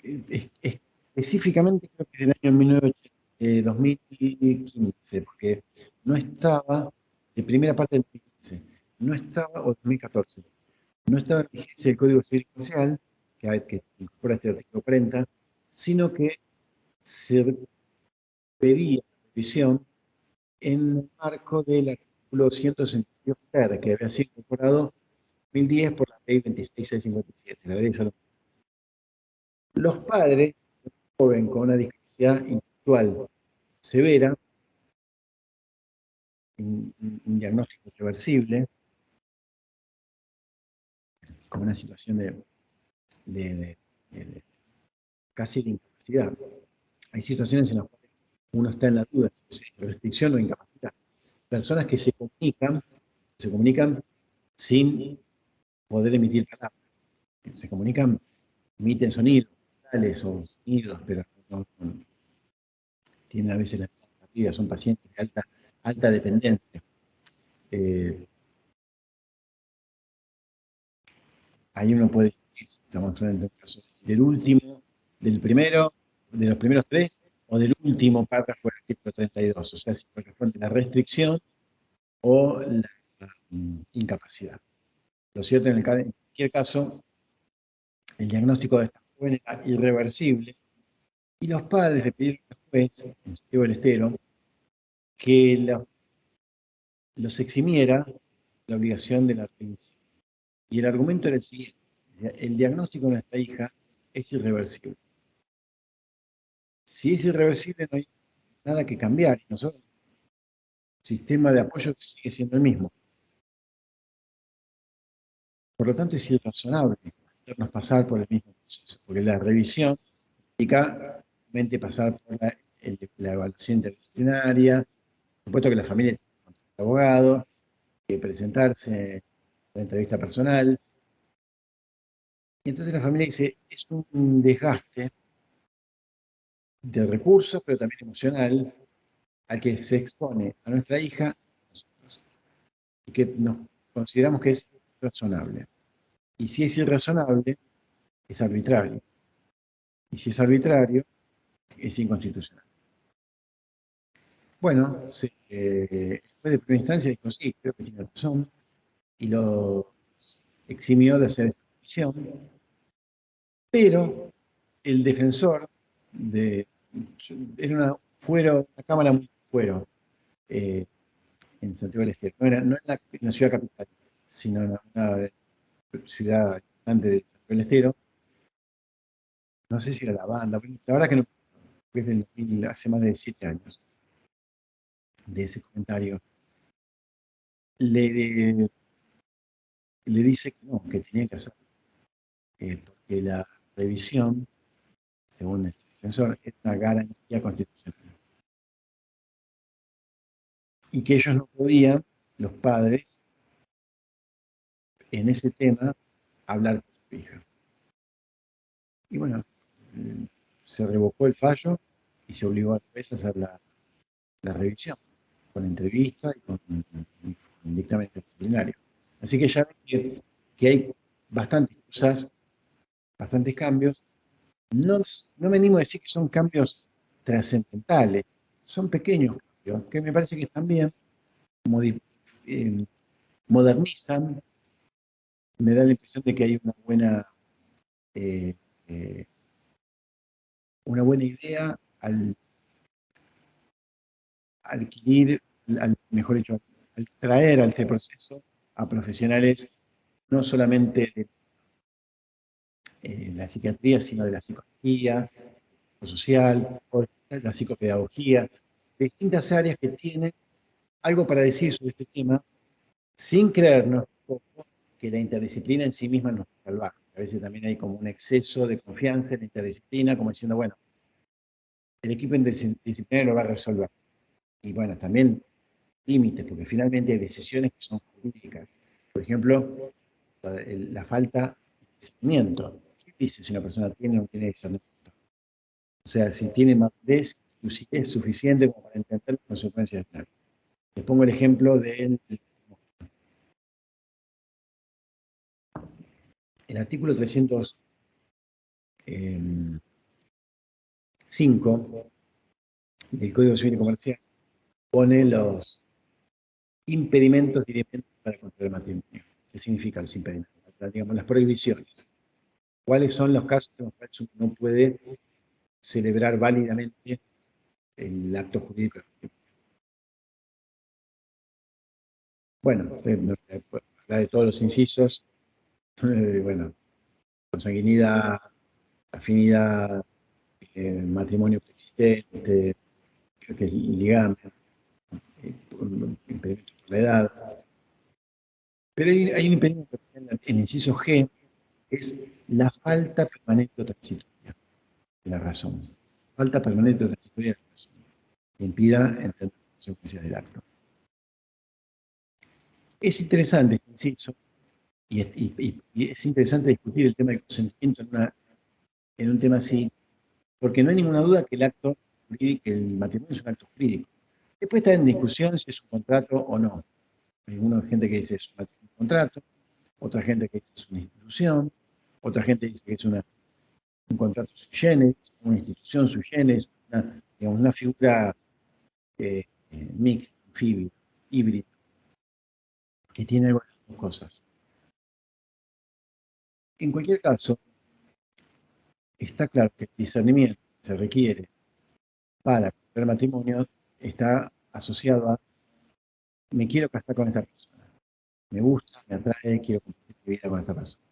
específicamente creo que es del año 2015, porque no estaba, de primera parte del 2015, no estaba, o 2014, no estaba en vigencia el Código Civil Comercial, que incorpora este artículo 40, sino que se pedía revisión en el marco del artículo 162 ter, que había sido incorporado en 2010 por la ley 26657, la ley de salud. Los padres, un joven con una discapacidad intelectual severa, un diagnóstico irreversible, con una situación de casi de incapacidad. Hay situaciones en las cuales uno está en la duda si es restricción o incapacidad. Personas que se comunican sin poder emitir palabras, se comunican, emiten sonidos, tales o sonidos, pero tienen a veces la vida, son pacientes de alta dependencia. Ahí uno puede decir si estamos frente a un caso del último, del primero, de los primeros 3, o del último párrafo del artículo 32, o sea, si corresponde la restricción o la incapacidad. Lo cierto en cualquier caso, el diagnóstico de esta joven era irreversible y los padres le pidieron al juez, en Santiago del Estero, que los eximiera la obligación de la revisión. Y el argumento era el siguiente: el diagnóstico de nuestra hija es irreversible. Si es irreversible, no hay nada que cambiar. Y nosotros, el sistema de apoyo sigue siendo el mismo. Por lo tanto, es irrazonable hacernos pasar por el mismo proceso, porque la revisión implica realmente pasar por la evaluación interdisciplinaria, por supuesto que la familia tiene que encontrar un abogado, que presentarse en la entrevista personal. Y entonces la familia dice, es un desgaste de recursos, pero también emocional, al que se expone a nuestra hija nosotros, y que nos consideramos que es razonable. Y si es irrazonable, es arbitrario. Y si es arbitrario, es inconstitucional. Bueno, después de primera instancia dijo, sí, creo que tiene razón, y lo eximió de hacer esta revisión, pero el defensor era una cámara muy fuero, eh, en Santiago del Estero. No en la ciudad capital, sino en una ciudad importante de Santiago del Estero. No sé si era la banda, la verdad que no, es del 2000, hace más de 7 años de ese comentario. Le, le dice que no, que tenía que hacerlo, porque la revisión, según el defensor, es una garantía constitucional. Y que ellos no podían, los padres, en ese tema, hablar con su hija. Y bueno, se revocó el fallo y se obligó a la juez a hacer la revisión, con entrevista y con dictamen disciplinario. Así que ya ven que hay bastantes cosas, bastantes cambios. No, no me animo a decir que son cambios trascendentales, son pequeños cambios que me parece que también modernizan. Me da la impresión de que hay eh, eh, una buena idea al adquirir, mejor dicho, al traer a este proceso a profesionales no solamente de la psiquiatría, sino de la psicología, o social, o de la psicopedagogía, de distintas áreas que tienen algo para decir sobre este tema, sin creernos que la interdisciplina en sí misma nos va a salvar. A veces también hay como un exceso de confianza en la interdisciplina, como diciendo, bueno, el equipo interdisciplinario lo va a resolver. Y bueno, también límites, porque finalmente hay decisiones que son jurídicas. Por ejemplo, la falta de discernimiento. ¿Qué dice si una persona tiene o no tiene discernimiento? O sea, si tiene madurez es suficiente como para entender las consecuencias de algo. Les pongo el ejemplo del el artículo 305 del Código Civil y Comercial pone los impedimentos directamente para contraer matrimonio. ¿Qué significan los impedimentos? Digamos, las prohibiciones. ¿Cuáles son los casos en los cuales uno no puede celebrar válidamente el acto jurídico? Bueno, habla de todos los incisos, bueno, consanguinidad, afinidad, matrimonio preexistente, creo que es ligamento, impedimento por la edad. Pero hay un impedimento en el inciso G, que es la falta permanente o transitoria de la razón. Falta permanente o transitoria de la razón, que impida entender las consecuencias del acto. Es interesante este inciso, y es interesante discutir el tema del consentimiento en un tema así, porque no hay ninguna duda que el acto jurídico, el matrimonio es un acto jurídico. Después está en discusión si es un contrato o no. Hay alguna gente que dice es un contrato, otra gente que dice es una institución, otra gente dice que es un contrato sui generis, una institución sui generis, digamos, una figura mixta, anfibia, híbrida, que tiene algo de las dos cosas. En cualquier caso, está claro que el discernimiento que se requiere para contraer matrimonio está asociado a me quiero casar con esta persona. Me gusta, me atrae, quiero compartir mi vida con esta persona.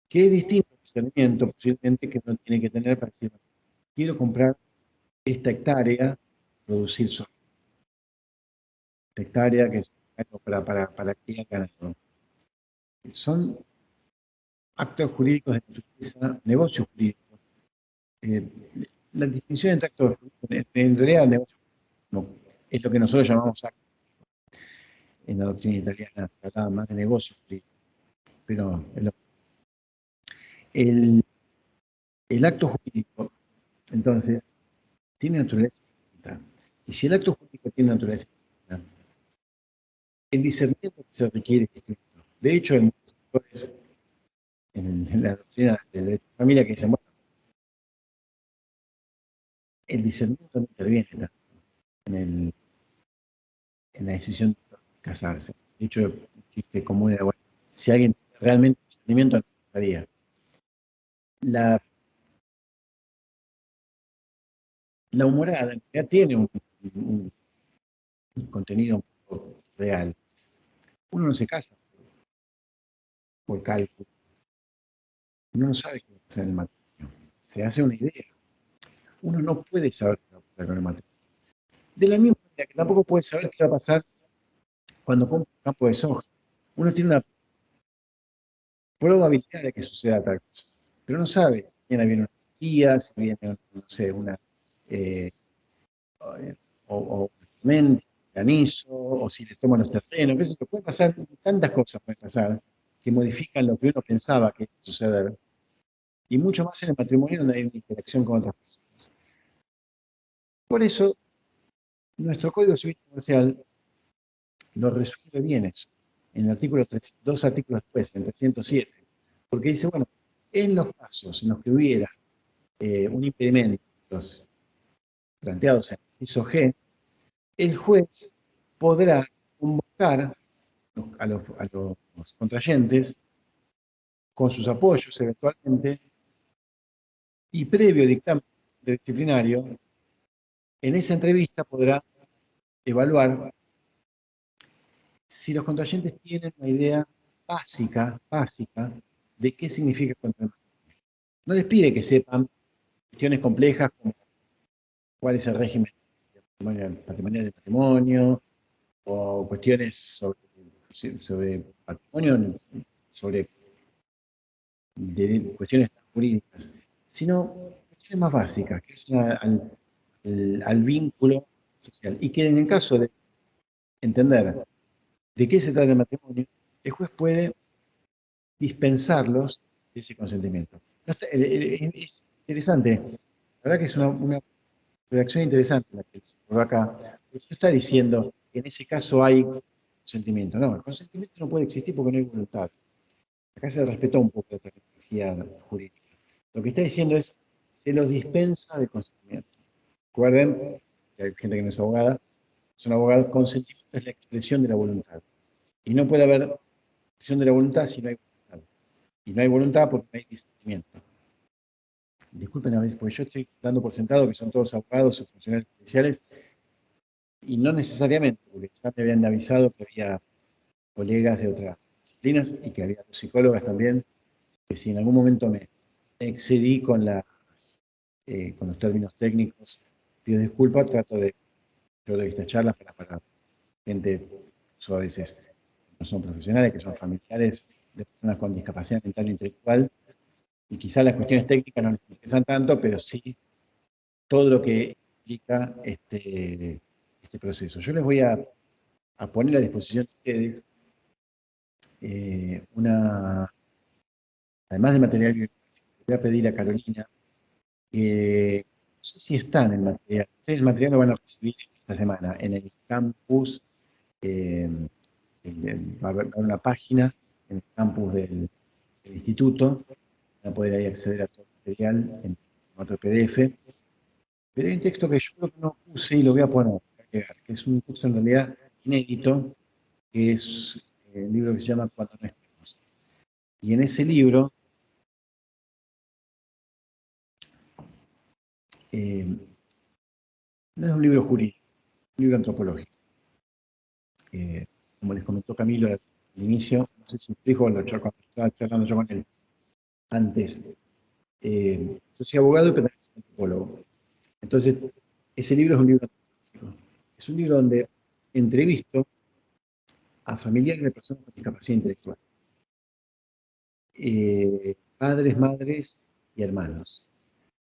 Que es distinto al discernimiento posiblemente que uno tiene que tener para decir, quiero comprar esta hectárea, producir soja. Esta hectárea que es algo para criar ganado. Son actos jurídicos de naturaleza, negocios jurídicos. Eh, la distinción entre actos jurídicos, en realidad el negocio no, es lo que nosotros llamamos acto. En la doctrina italiana se hablaba más de negocios jurídicos. Pero el acto jurídico, entonces, tiene naturaleza distinta. Y si el acto jurídico tiene naturaleza distinta, el discernimiento que se requiere es distinto. De hecho, hay muchos autores en la doctrina de derecho de familia que dicen, bueno, el discernimiento no interviene tanto en la decisión de casarse. De hecho, un chiste común era, bueno, si alguien realmente discernimiento no necesitaría. La humorada en realidad tiene un contenido un poco real. Uno no se casa por cálculo. Uno no sabe qué va a pasar en el matrimonio. Se hace una idea. Uno no puede saber qué va a pasar con el matrimonio. De la misma manera que tampoco puede saber qué va a pasar cuando compra un campo de soja. Uno tiene una probabilidad de que suceda tal cosa, pero no sabe si viene una sequía, si viene, no sé, eh, o un tormenta, un granizo, o si le toman los terrenos, qué sé yo. Puede pasar, tantas cosas pueden pasar que modifican lo que uno pensaba que iba a suceder. Y mucho más en el matrimonio donde hay una interacción con otras personas. Por eso, nuestro Código Civil Comercial lo resuelve bien eso. En el artículo 3, dos artículos después, en el 307, porque dice, bueno, en los casos en los que hubiera un impedimento, los planteados en el inciso G, el juez podrá convocar a los contrayentes con sus apoyos eventualmente y previo dictamen disciplinario, en esa entrevista podrá evaluar si los contrayentes tienen una idea básica de qué significa el contrato. No les pide que sepan cuestiones complejas como cuál es el régimen patrimonial del patrimonio, o cuestiones sobre patrimonio, sobre cuestiones jurídicas, sino cuestiones más básicas, que es al vínculo social. Y que en el caso de entender de qué se trata el matrimonio, el juez puede dispensarlos de ese consentimiento. Es interesante, la verdad que es una redacción interesante la que se ocurrió acá. No está diciendo que en ese caso hay consentimiento. No, el consentimiento no puede existir porque no hay voluntad. Acá se respetó un poco la terminología jurídica. Lo que está diciendo es, se los dispensa de consentimiento. Recuerden, que hay gente que no es abogada, son abogados, consentimiento es la expresión de la voluntad. Y no puede haber expresión de la voluntad si no hay voluntad. Y no hay voluntad porque no hay discernimiento. Disculpen a veces, porque yo estoy dando por sentado que son todos abogados o funcionarios judiciales, y no necesariamente, porque ya me habían avisado que había colegas de otras disciplinas y que había psicólogas también, que si en algún momento me excedí con los términos técnicos, pido disculpas, yo doy estas charlas para gente, a veces no son profesionales, que son familiares de personas con discapacidad mental o intelectual, y quizás las cuestiones técnicas no les interesan tanto, pero sí todo lo que implica este proceso. Yo les voy a poner a disposición de ustedes además de material bibliográfico, voy a pedir a Carolina, no sé si está en el material, ustedes el material lo van a recibir esta semana en el campus, eh, va a haber una página en el campus del instituto, van a poder ahí acceder a todo el material en formato PDF. Pero hay un texto que yo creo que no puse y lo voy a poner, que es un texto en realidad inédito, que es el libro que se llama Cuando no estemos. Y en ese libro eh, No es un libro jurídico, es un libro antropológico. Como les comentó Camilo al inicio, no sé si dijo cuando estaba charlando yo con él antes, yo soy abogado y pero también soy antropólogo. Entonces, ese libro es un libro antropológico. Es un libro donde entrevisto a familiares de personas con discapacidad intelectual, padres, madres y hermanos.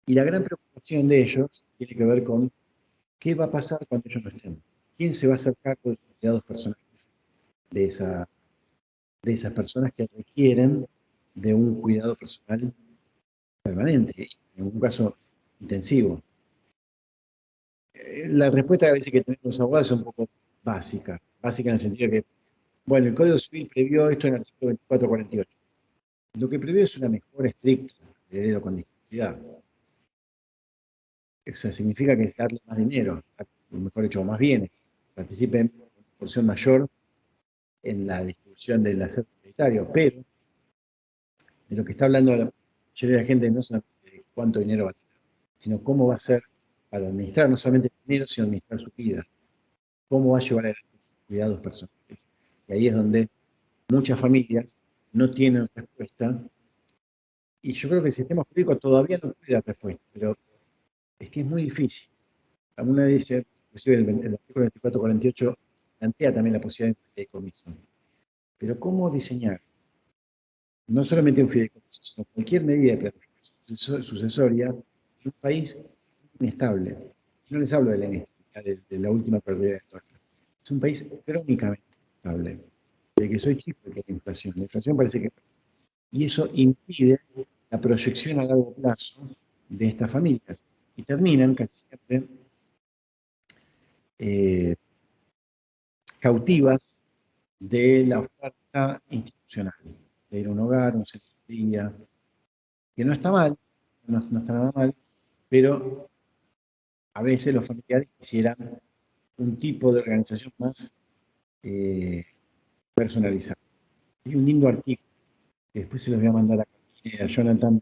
Y la gran preocupación de ellos tiene que ver con qué va a pasar cuando ellos no estén. ¿Quién se va a hacer cargo de los cuidados personales de, de esas personas que requieren de un cuidado personal permanente, en un caso intensivo? La respuesta que a veces que tenemos los abogados es un poco básica en el sentido de que, bueno, el Código Civil previó esto en el artículo 2448. Lo que prevé es una mejora estricta del heredero con discapacidad. Eso significa que es darle más dinero, mejor dicho, más bienes, participen en proporción mayor en la distribución del acervo hereditario, pero de lo que está hablando la mayoría de la gente no es de cuánto dinero va a tener, sino cómo va a ser para administrar no solamente el dinero, sino administrar su vida, cómo va a llevar a sus cuidados personales. Y ahí es donde muchas familias no tienen respuesta, y yo creo que el sistema jurídico todavía no puede dar respuesta, pero es que es muy difícil. Alguna dice, inclusive el artículo 2448 plantea también la posibilidad de un fideicomiso. Pero ¿cómo diseñar no solamente un fideicomiso, sino cualquier medida de planificación sucesoria en un país inestable? No les hablo de la inestabilidad de la última pérdida de historia. Es un país crónicamente inestable. De que soy chico de que la inflación. La inflación parece que... Y eso impide la proyección a largo plazo de estas familias. Y terminan casi siempre cautivas de la oferta institucional, de ir a un hogar, un centro de día, que no está mal, no está nada mal, pero a veces los familiares quisieran un tipo de organización más personalizada. Hay un lindo artículo que después se los voy a mandar a Jonathan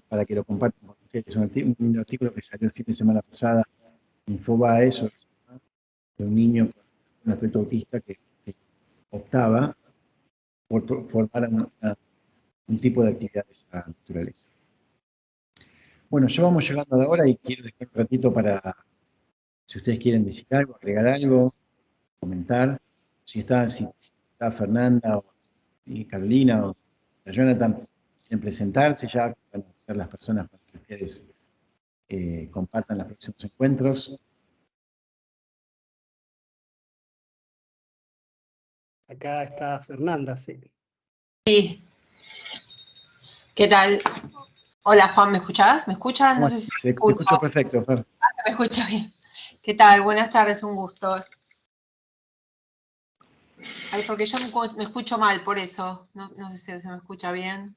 para que lo compartan con ustedes. Es un lindo artículo que salió el fin de semana pasada en Infobae sobre de un niño con un aspecto autista que optaba por formar un tipo de actividad de esa naturaleza. Bueno, ya vamos llegando a la hora y quiero dejar un ratito para, si ustedes quieren decir algo, agregar algo, comentar. Si está Fernanda y Carolina o Jonathan, quieren presentarse, ya van a ser las personas para que ustedes compartan los próximos encuentros. Acá está Fernanda, sí. Sí. ¿Qué tal? Hola Juan, ¿me escuchás? ¿Me escuchan? No sé si te escucho perfecto, Fer. ¿Me escucha bien? ¿Qué tal? Buenas tardes, un gusto. Ay, porque yo me escucho mal, por eso. No sé si se me escucha bien.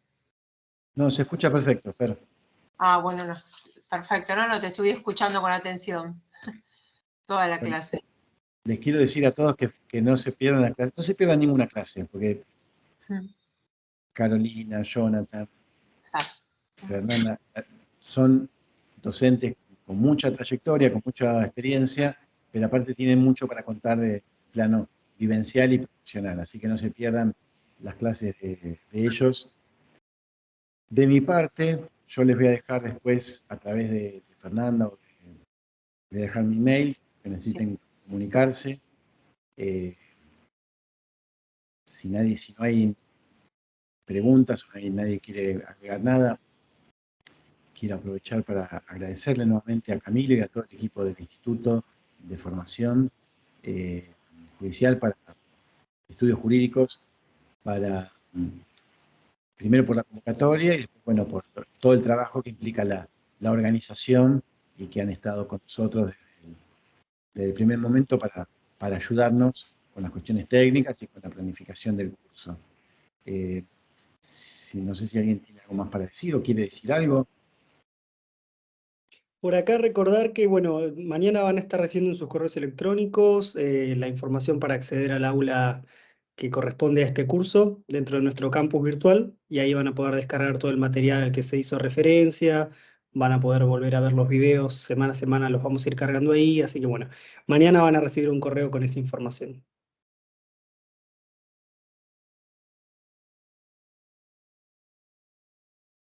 No, se escucha perfecto, Fer. Ah, bueno, no. Perfecto. No, te estuve escuchando con atención. Toda la clase. Les quiero decir a todos que no se pierdan la clase, no se pierdan ninguna clase, porque Carolina, Jonathan, Fernanda, son docentes con mucha trayectoria, con mucha experiencia, pero aparte tienen mucho para contar de plano vivencial y profesional, así que no se pierdan las clases de ellos. De mi parte, yo les voy a dejar después, a través de Fernanda, voy a dejar mi mail, que necesiten comunicarse. Si no hay preguntas o nadie quiere agregar nada, quiero aprovechar para agradecerle nuevamente a Camilo y a todo el equipo del Instituto de Formación Judicial para Estudios Jurídicos, primero por la convocatoria y después, bueno, por todo el trabajo que implica la organización y que han estado con nosotros desde el primer momento para ayudarnos con las cuestiones técnicas y con la planificación del curso. No sé si alguien tiene algo más para decir o quiere decir algo. Por acá recordar que, bueno, mañana van a estar recibiendo en sus correos electrónicos la información para acceder al aula que corresponde a este curso dentro de nuestro campus virtual, y ahí van a poder descargar todo el material al que se hizo referencia, van a poder volver a ver los videos semana a semana, los vamos a ir cargando ahí, así que bueno, mañana van a recibir un correo con esa información.